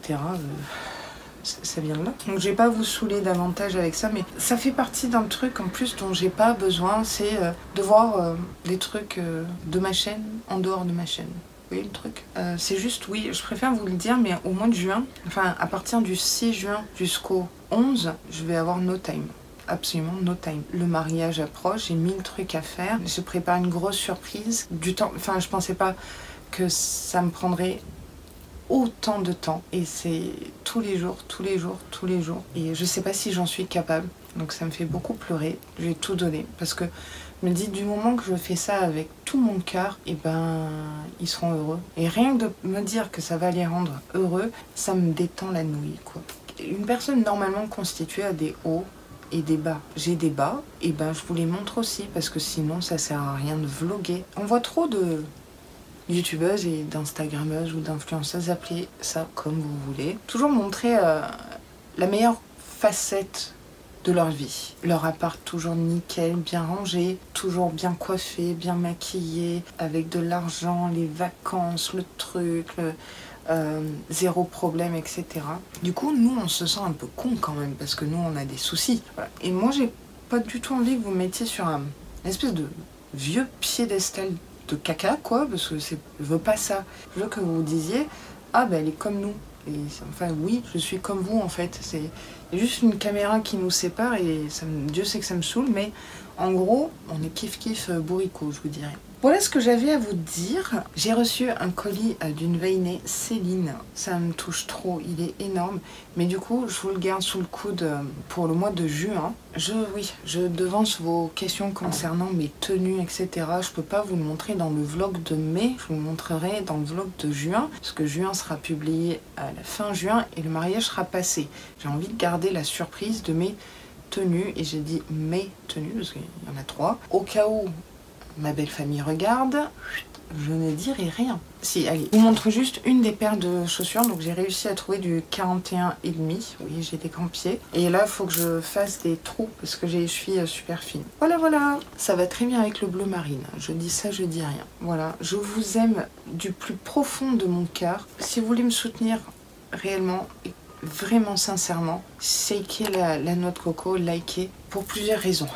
Ça vient de là. Donc je vais pas vous saouler davantage avec ça, mais ça fait partie d'un truc en plus dont j'ai pas besoin, c'est de voir des trucs de ma chaîne en dehors de ma chaîne. Vous voyez le truc, c'est juste, oui, je préfère vous le dire, mais au mois de juin, enfin à partir du 6 juin jusqu'au 11, je vais avoir no time. Absolument no time. Le mariage approche, j'ai 1000 trucs à faire. Je prépare une grosse surprise. Du temps, enfin je pensais pas que ça me prendrait autant de temps. Et c'est tous les jours, tous les jours, tous les jours. Et je sais pas si j'en suis capable. Donc ça me fait beaucoup pleurer. Je vais tout donner. Parce que je me dis, du moment que je fais ça avec tout mon cœur, et ben ils seront heureux. Et rien que de me dire que ça va les rendre heureux, ça me détend la nouille, quoi. Une personne normalement constituée a des hauts et des bas. J'ai des bas, et ben je vous les montre aussi, parce que sinon ça sert à rien de vlogger. On voit trop de youtubeuses et d'instagrammeuses ou d'influenceuses, appelez ça comme vous voulez. Toujours montrer la meilleure facette de leur vie. Leur appart toujours nickel, bien rangé, toujours bien coiffé, bien maquillé, avec de l'argent, les vacances, le truc, zéro problème, etc. Du coup, nous, on se sent un peu con quand même, parce que nous, on a des soucis. Voilà. Et moi, j'ai pas du tout envie que vous mettiez sur une espèce de vieux piédestal de caca, quoi, parce que je veux pas ça. Je veux que vous disiez, ah ben elle est comme nous. Et enfin oui, je suis comme vous en fait. C'est juste une caméra qui nous sépare et Dieu sait que ça me saoule, mais en gros, on est kiff bourricot, je vous dirais. Voilà ce que j'avais à vous dire. J'ai reçu un colis d'une veinée Céline. Ça me touche trop, il est énorme. Mais du coup, je vous le garde sous le coude pour le mois de juin. Je devance vos questions concernant mes tenues, etc. Je peux pas vous le montrer dans le vlog de mai. Je vous le montrerai dans le vlog de juin. Parce que juin sera publié à la fin juin et le mariage sera passé. J'ai envie de garder la surprise de mes tenues. Et j'ai dit mes tenues parce qu'il y en a 3. Au cas où ma belle famille regarde, je ne dirai rien. Si, allez, je vous montre juste une des paires de chaussures. Donc j'ai réussi à trouver du 41,5. Oui, j'ai des grands pieds. Et là, il faut que je fasse des trous parce que j'ai les chevilles super fines. Voilà, voilà. Ça va très bien avec le bleu marine. Je dis ça, je dis rien. Voilà, je vous aime du plus profond de mon cœur. Si vous voulez me soutenir réellement et vraiment sincèrement, shakez la noix de coco, likez pour plusieurs raisons.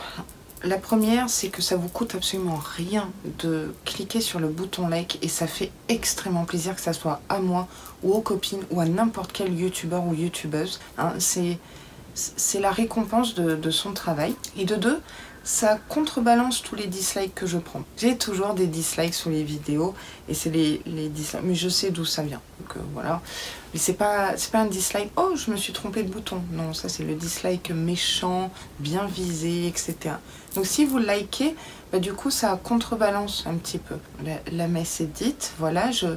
La première, c'est que ça vous coûte absolument rien de cliquer sur le bouton like et ça fait extrêmement plaisir que ça soit à moi ou aux copines ou à n'importe quel youtubeur ou youtubeuse. Hein, c'est la récompense de son travail. Et de deux, ça contrebalance tous les dislikes que je prends. J'ai toujours des dislikes sur les vidéos et c'est les dislikes, mais je sais d'où ça vient. Donc voilà. Mais c'est pas un dislike, oh je me suis trompée de bouton. Non, ça c'est le dislike méchant, bien visé, etc. Donc si vous likez, bah, du coup ça contrebalance un petit peu. La messe est dite, voilà, je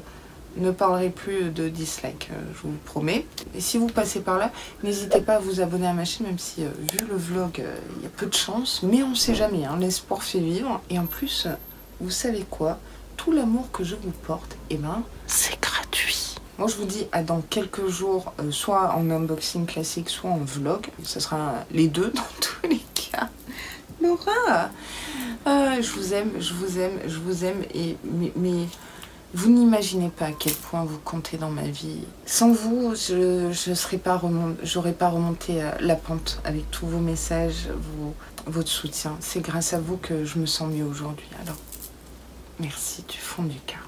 ne parlerai plus de dislike, je vous le promets. Et si vous passez par là, n'hésitez pas à vous abonner à ma chaîne, même si vu le vlog, il y a peu de chance. Mais on ne sait jamais, hein, l'espoir fait vivre. Et en plus, vous savez quoi? Tout l'amour que je vous porte, eh ben, c'est gratuit. Moi je vous dis à dans quelques jours, soit en unboxing classique, soit en vlog. Ce sera les deux dans tous les cas. Laura, je vous aime, je vous aime, je vous aime. Et mais vous n'imaginez pas à quel point vous comptez dans ma vie. Sans vous, j'aurais pas remonté la pente avec tous vos messages, votre soutien. C'est grâce à vous que je me sens mieux aujourd'hui. Alors, merci du fond du cœur.